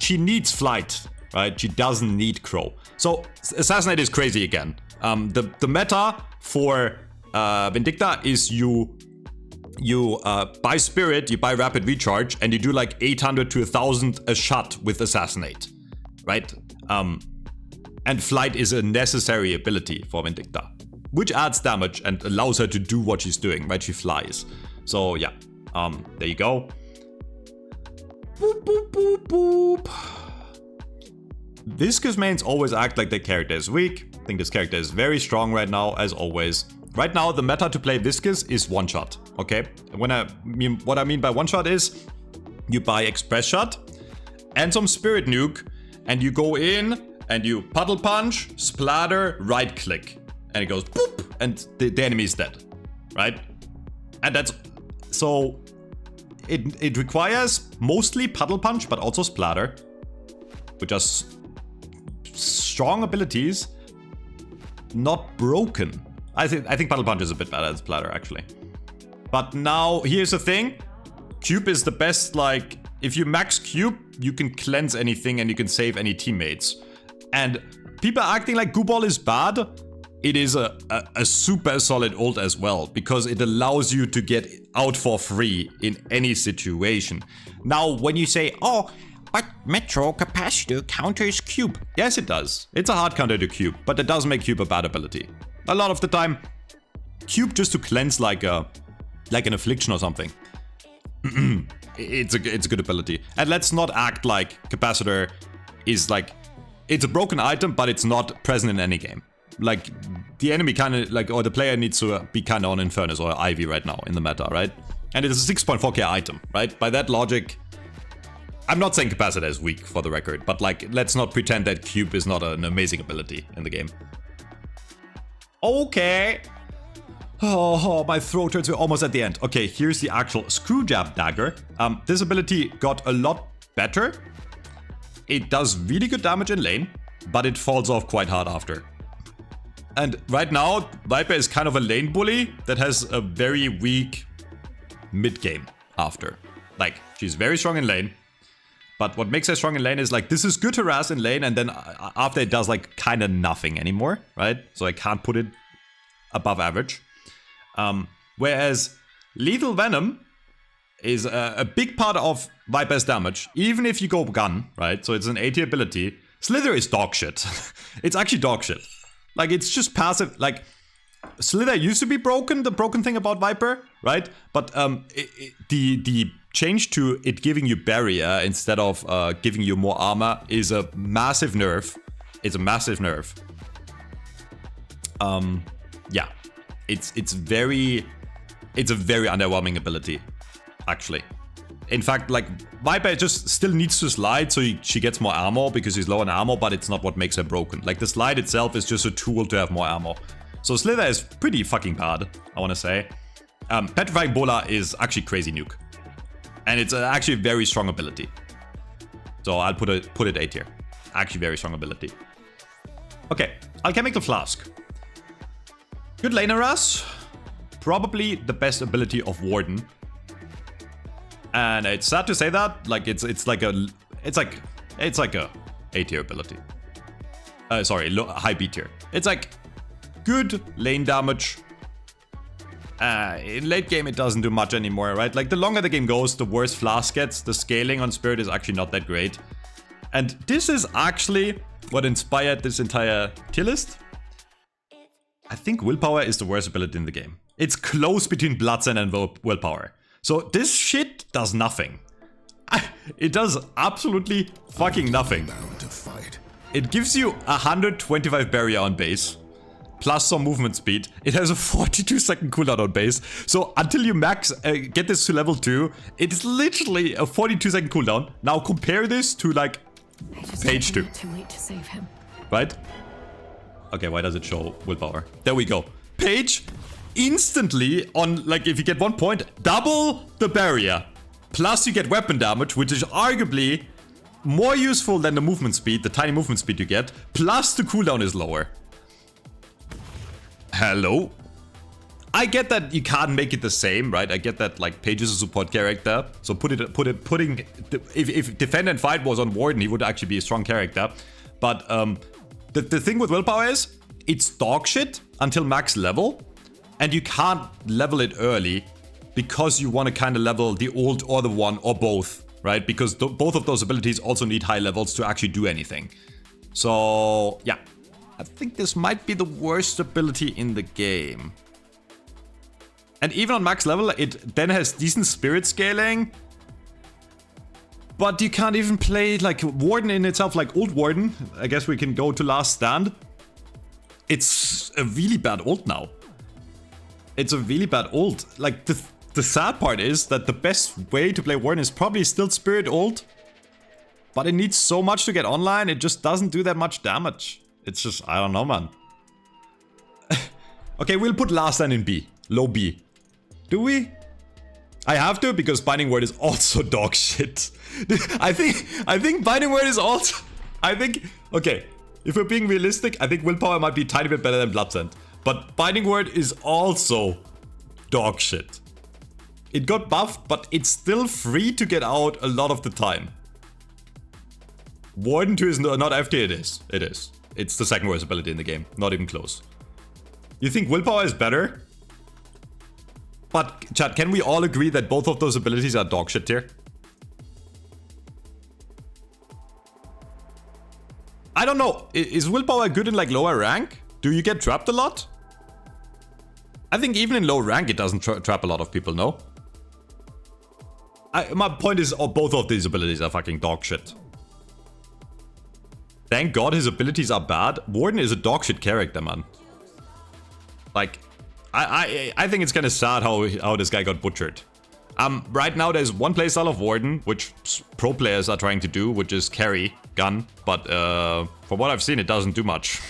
She needs Flight, right? She doesn't need Crow. So Assassinate is crazy again. The meta for Vindicta is you buy Spirit, you buy Rapid Recharge, and you do like 800 to 1000 a shot with Assassinate, right? And Flight is a necessary ability for Vindicta, which adds damage and allows her to do what she's doing, right? She flies. So yeah, there you go. Boop, boop, boop, boop. Viscous mains always act like their character is weak. I think this character is very strong right now, as always. Right now, the meta to play Viscous is one-shot, okay? What I mean by one-shot is you buy Express Shot and some Spirit Nuke, and you go in and you Puddle Punch, Splatter, right-click. And it goes boop, and the enemy is dead, right? And that's... So, it requires mostly Puddle Punch, but also Splatter, which are strong abilities, not broken. I think Puddle Punch is a bit better than Splatter, actually. But now, here's the thing. Cube is the best, like... If you max Cube, you can cleanse anything and you can save any teammates. And people acting like Goo Ball is bad. It is a super solid ult as well, because it allows you to get out for free in any situation. Now, when you say, oh, but Metro Capacitor counters Cube. Yes, it does. It's a hard counter to Cube, but it does make Cube a bad ability. A lot of the time, Cube just to cleanse like an Affliction or something. It's a good ability. And let's not act like Capacitor is like... It's a broken item, but it's not present in any game. Like, the enemy kind of, like, or the player needs to be kind of on Infernus or Ivy right now in the meta, right? And it is a 6.4k item, right? By that logic, I'm not saying Capacitor is weak, for the record, but, like, let's not pretend that Cube is not an amazing ability in the game. Okay. Oh, my throat hurts. We're almost at the end. Okay, here's the actual Screwjab Dagger. This ability got a lot better. It does really good damage in lane, but it falls off quite hard after. And right now, Viper is kind of a lane bully that has a very weak mid-game after. Like, she's very strong in lane, But what makes her strong in lane is like, this is good harass in lane, and then after it does like kind of nothing anymore, right? So I can't put it above average. Whereas Lethal Venom is a big part of Viper's damage, even if you go gun, right? So it's an 80 ability. Slither is dog shit. It's actually dog shit. Like, it's just passive. Like, Slither used to be broken, the broken thing about Viper, right? But the change to it giving you barrier instead of giving you more armor is a massive nerf. It's a massive nerf. Yeah, it's a very underwhelming ability, actually. In fact, like, Viper just still needs to slide so she gets more armor because she's low on armor, but it's not what makes her broken. Like, the slide itself is just a tool to have more armor. So Slither is pretty fucking bad, I want to say. Petrifying Bola is actually crazy nuke. And it's actually a very strong ability. So I'll put it A tier. Actually very strong ability. Okay, Alchemical Flask. Good lane harass. Probably the best ability of Warden. And it's sad to say that. Like, it's like a A tier ability. Sorry, high B tier. It's like good lane damage. In late game, it doesn't do much anymore, right? Like, the longer the game goes, the worse Flask gets. The scaling on Spirit is actually not that great. And this is actually what inspired this entire tier list. I think Willpower is the worst ability in the game. It's close between Bloodsen and Willpower. So this shit does nothing. It does absolutely fucking nothing. It gives you 125 barrier on base. Plus some movement speed. It has a 42-second cooldown on base. So until you max, get this to level 2, it is literally a 42-second cooldown. Now compare this to like page 2. Too late to save him. Right? Okay, why does it show Willpower? There we go. Page instantly on, like, if you get 1 point, double the barrier. Plus you get weapon damage, which is arguably more useful than the movement speed, the tiny movement speed you get. Plus the cooldown is lower. Hello? I get that you can't make it the same, right? I get that, like, Paige is a support character, so if Defend and Fight was on Warden, he would actually be a strong character. But the thing with Willpower is, it's dog shit until max level, and you can't level it early because you want to kind of level the old or the one or both, right? Because both of those abilities also need high levels to actually do anything. So, yeah. I think this might be the worst ability in the game. And even on max level, it then has decent spirit scaling. But you can't even play, like, Warden in itself, like Old Warden. I guess we can go to Last Stand. It's a really bad ult now. It's a really bad ult. Like, the sad part is that the best way to play Warden is probably still Spirit ult. But it needs so much to get online, it just doesn't do that much damage. It's just, I don't know, man. Okay, we'll put Last Stand in B. Low B. Do we? I have to, because Binding Word is also dog shit. I think Binding Word is also... Okay, if we're being realistic, I think Willpower might be a tiny bit better than Bloodsend. But Binding Word is also dog shit. It got buffed, but it's still free to get out a lot of the time. Warden 2 is not FD, it is. It is. It's the second worst ability in the game. Not even close. You think Willpower is better? But, chat, can we all agree that both of those abilities are dog shit tier? I don't know. Is Willpower good in, like, lower rank? Do you get trapped a lot? I think even in low rank it doesn't trap a lot of people, no? My point is, both of these abilities are fucking dog shit. Thank God his abilities are bad. Warden is a dog shit character, man. Like, I think it's kind of sad how this guy got butchered. Right now there's one playstyle of Warden, which pro players are trying to do, which is carry gun. But from what I've seen, it doesn't do much.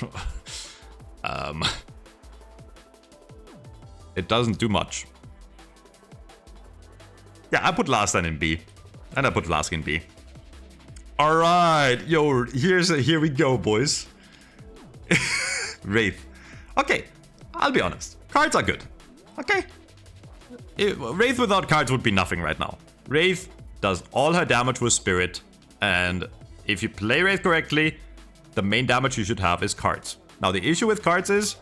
It doesn't do much. Yeah, I put Last Stand in B. And I put Flask in B. Alright, yo, here we go, boys. Wraith. Okay, I'll be honest. Cards are good. Okay. Wraith without cards would be nothing right now. Wraith does all her damage with Spirit. And if you play Wraith correctly, the main damage you should have is cards. Now the issue with cards is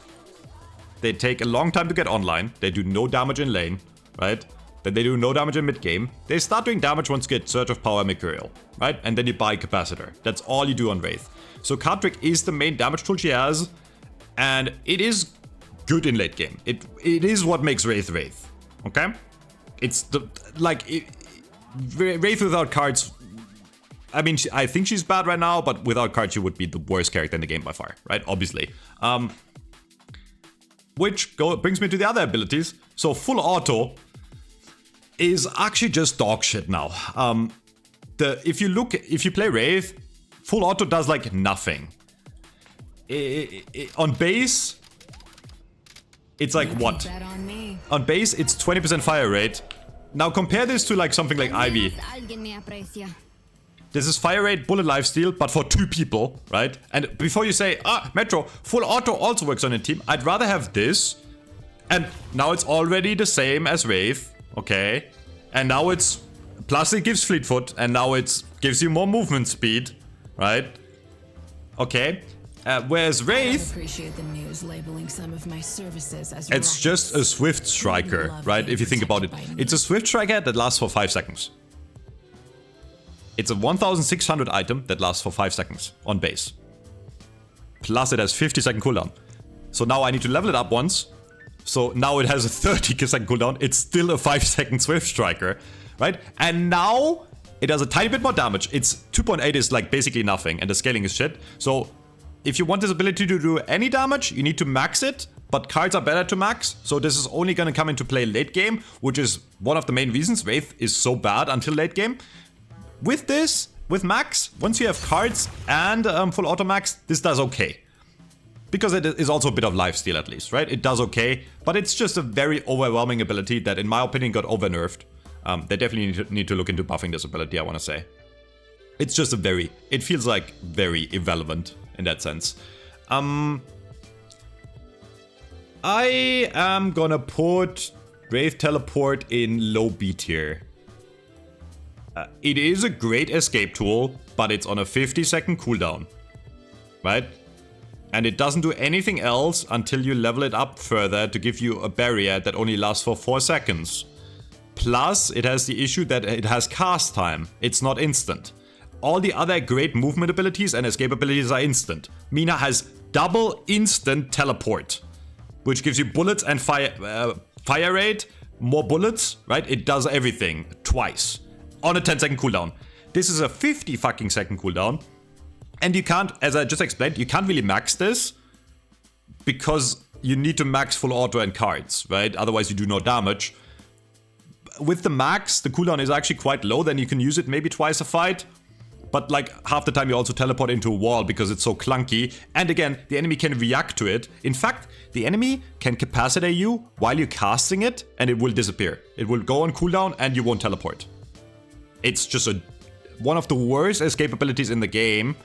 they take a long time to get online. They do no damage in lane, right? Then they do no damage in mid game. They start doing damage once you get Surge of Power Mercurial, right? And then you buy Capacitor. That's all you do on Wraith. So Card Trick is the main damage tool she has, and it is good in late game. It is what makes Wraith Wraith, okay? It's the Wraith without cards. I mean, I think she's bad right now, but without cards, she would be the worst character in the game by far, right? Obviously. Which brings me to the other abilities. So full auto is actually just dog shit now. If you play Wraith, full auto does like nothing. On base, it's like what? On base, it's 20% fire rate. Now compare this to like something like Ivy. This is fire rate, bullet lifesteal, but for 2 people, right? And before you say, Metro, full auto also works on a team, I'd rather have this. And now it's already the same as Wraith, okay? And now it's, plus it gives Fleetfoot, and now it gives you more movement speed, right? Okay. Whereas Wraith, appreciate the news labeling some of my services as it's just a Swift Striker, right? If you think about it. It's a Swift Striker that lasts for 5 seconds. It's a 1600 item that lasts for 5 seconds on base. Plus it has 50-second cooldown. So now I need to level it up once. So now it has a 30-second cooldown. It's still a 5-second Swift Striker, right? And now it does a tiny bit more damage. It's 2.8 is like basically nothing, and the scaling is shit. So if you want this ability to do any damage, you need to max it. But cards are better to max, so this is only going to come into play late game, which is one of the main reasons Wraith is so bad until late game. With this, with max, once you have cards and full auto max, this does okay. Because it is also a bit of lifesteal at least, right? It does okay, but it's just a very overwhelming ability that in my opinion got over-nerfed. They definitely need to look into buffing this ability, I want to say. It's just it feels like very irrelevant in that sense. I am gonna put Wraith Teleport in low B tier. It is a great escape tool, but it's on a 50-second cooldown, right? And it doesn't do anything else until you level it up further to give you a barrier that only lasts for 4 seconds. Plus, it has the issue that it has cast time. It's not instant. All the other great movement abilities and escape abilities are instant. Mina has double instant teleport, which gives you bullets and fire rate, more bullets, right? It does everything twice on a 10-second cooldown. This is a 50-second cooldown. And you can't, as I just explained, you can't really max this because you need to max full auto and cards, right? Otherwise you do no damage. With the max, the cooldown is actually quite low, then you can use it maybe twice a fight. But like half the time you also teleport into a wall because it's so clunky. And again, the enemy can react to it. In fact, the enemy can capacitate you while you're casting it and it will disappear. It will go on cooldown and you won't teleport. It's just one of the worst escape abilities in the game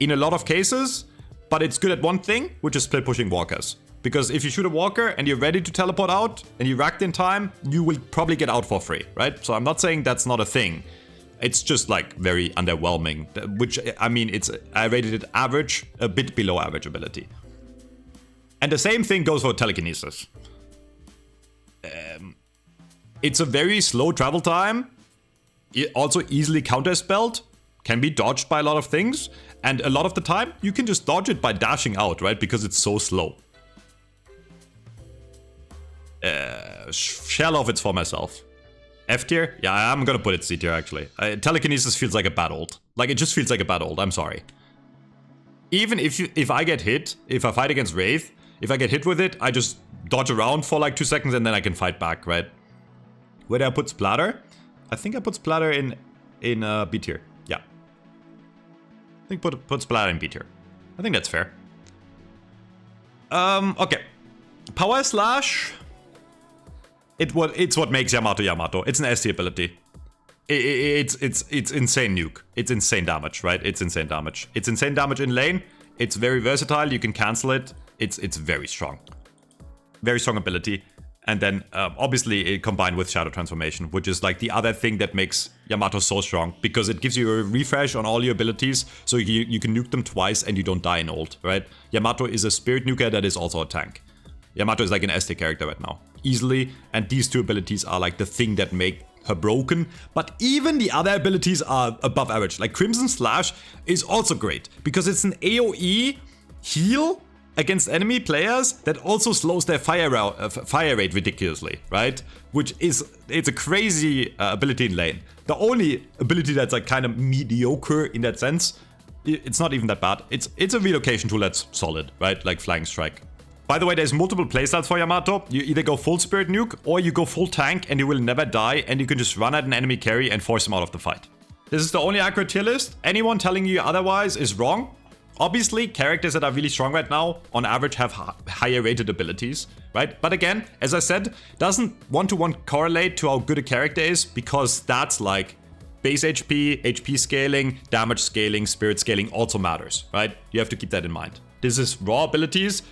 in a lot of cases, but it's good at one thing, which is split pushing walkers. Because if you shoot a walker and you're ready to teleport out and you racked in time, you will probably get out for free, right? So I'm not saying that's not a thing. It's just like very underwhelming, which I mean, I rated it average, a bit below average ability. And the same thing goes for telekinesis. It's a very slow travel time. It also easily counterspelled, can be dodged by a lot of things, and a lot of the time you can just dodge it by dashing out, right? Because it's so slow. Shell off it's for myself. F tier? Yeah, I'm gonna put it C tier actually. Telekinesis feels like a bad ult. Like it just feels like a bad ult, I'm sorry. Even if I get hit, if I fight against Wraith, if I get hit with it, I just dodge around for like 2 seconds and then I can fight back, right? Where did I put Splatter? I think I put Splatter in B tier. Yeah. I think put Splatter in B tier. I think that's fair. Okay. Power Slash. It's what makes Yamato Yamato. It's an S tier ability. It's insane nuke. It's insane damage, right? It's insane damage. It's insane damage in lane. It's very versatile. You can cancel it. It's very strong. Very strong ability. And then obviously it combined with Shadow Transformation, which is like the other thing that makes Yamato so strong, because it gives you a refresh on all your abilities, so you can nuke them twice and you don't die in ult, right? Yamato is a spirit nuker that is also a tank. Yamato is like an SD character right now, easily, and these two abilities are like the thing that make her broken, but even the other abilities are above average. Like Crimson Slash is also great, because it's an AoE heal against enemy players that also slows their fire rate ridiculously, right? It's a crazy ability in lane. The only ability that's like kind of mediocre in that sense, it's not even that bad. It's a relocation tool that's solid, right? Like Flying Strike. By the way, there's multiple playstyles for Yamato. You either go full Spirit Nuke or you go full tank and you will never die, and you can just run at an enemy carry and force him out of the fight. This is the only accurate tier list. Anyone telling you otherwise is wrong. Obviously, characters that are really strong right now, on average, have higher rated abilities, right? But again, as I said, doesn't one-to-one correlate to how good a character is, because stats like base HP, HP scaling, damage scaling, spirit scaling also matters, right? You have to keep that in mind. This is raw abilities.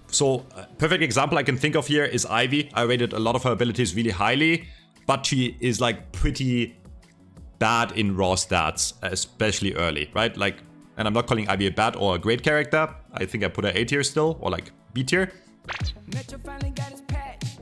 So, perfect example I can think of here is Ivy. I rated a lot of her abilities really highly, but she is like pretty bad in raw stats, especially early, right? Like, and I'm not calling Ivy a bad or a great character. I think I put her A tier still, or like B tier. Metro finally got his patch.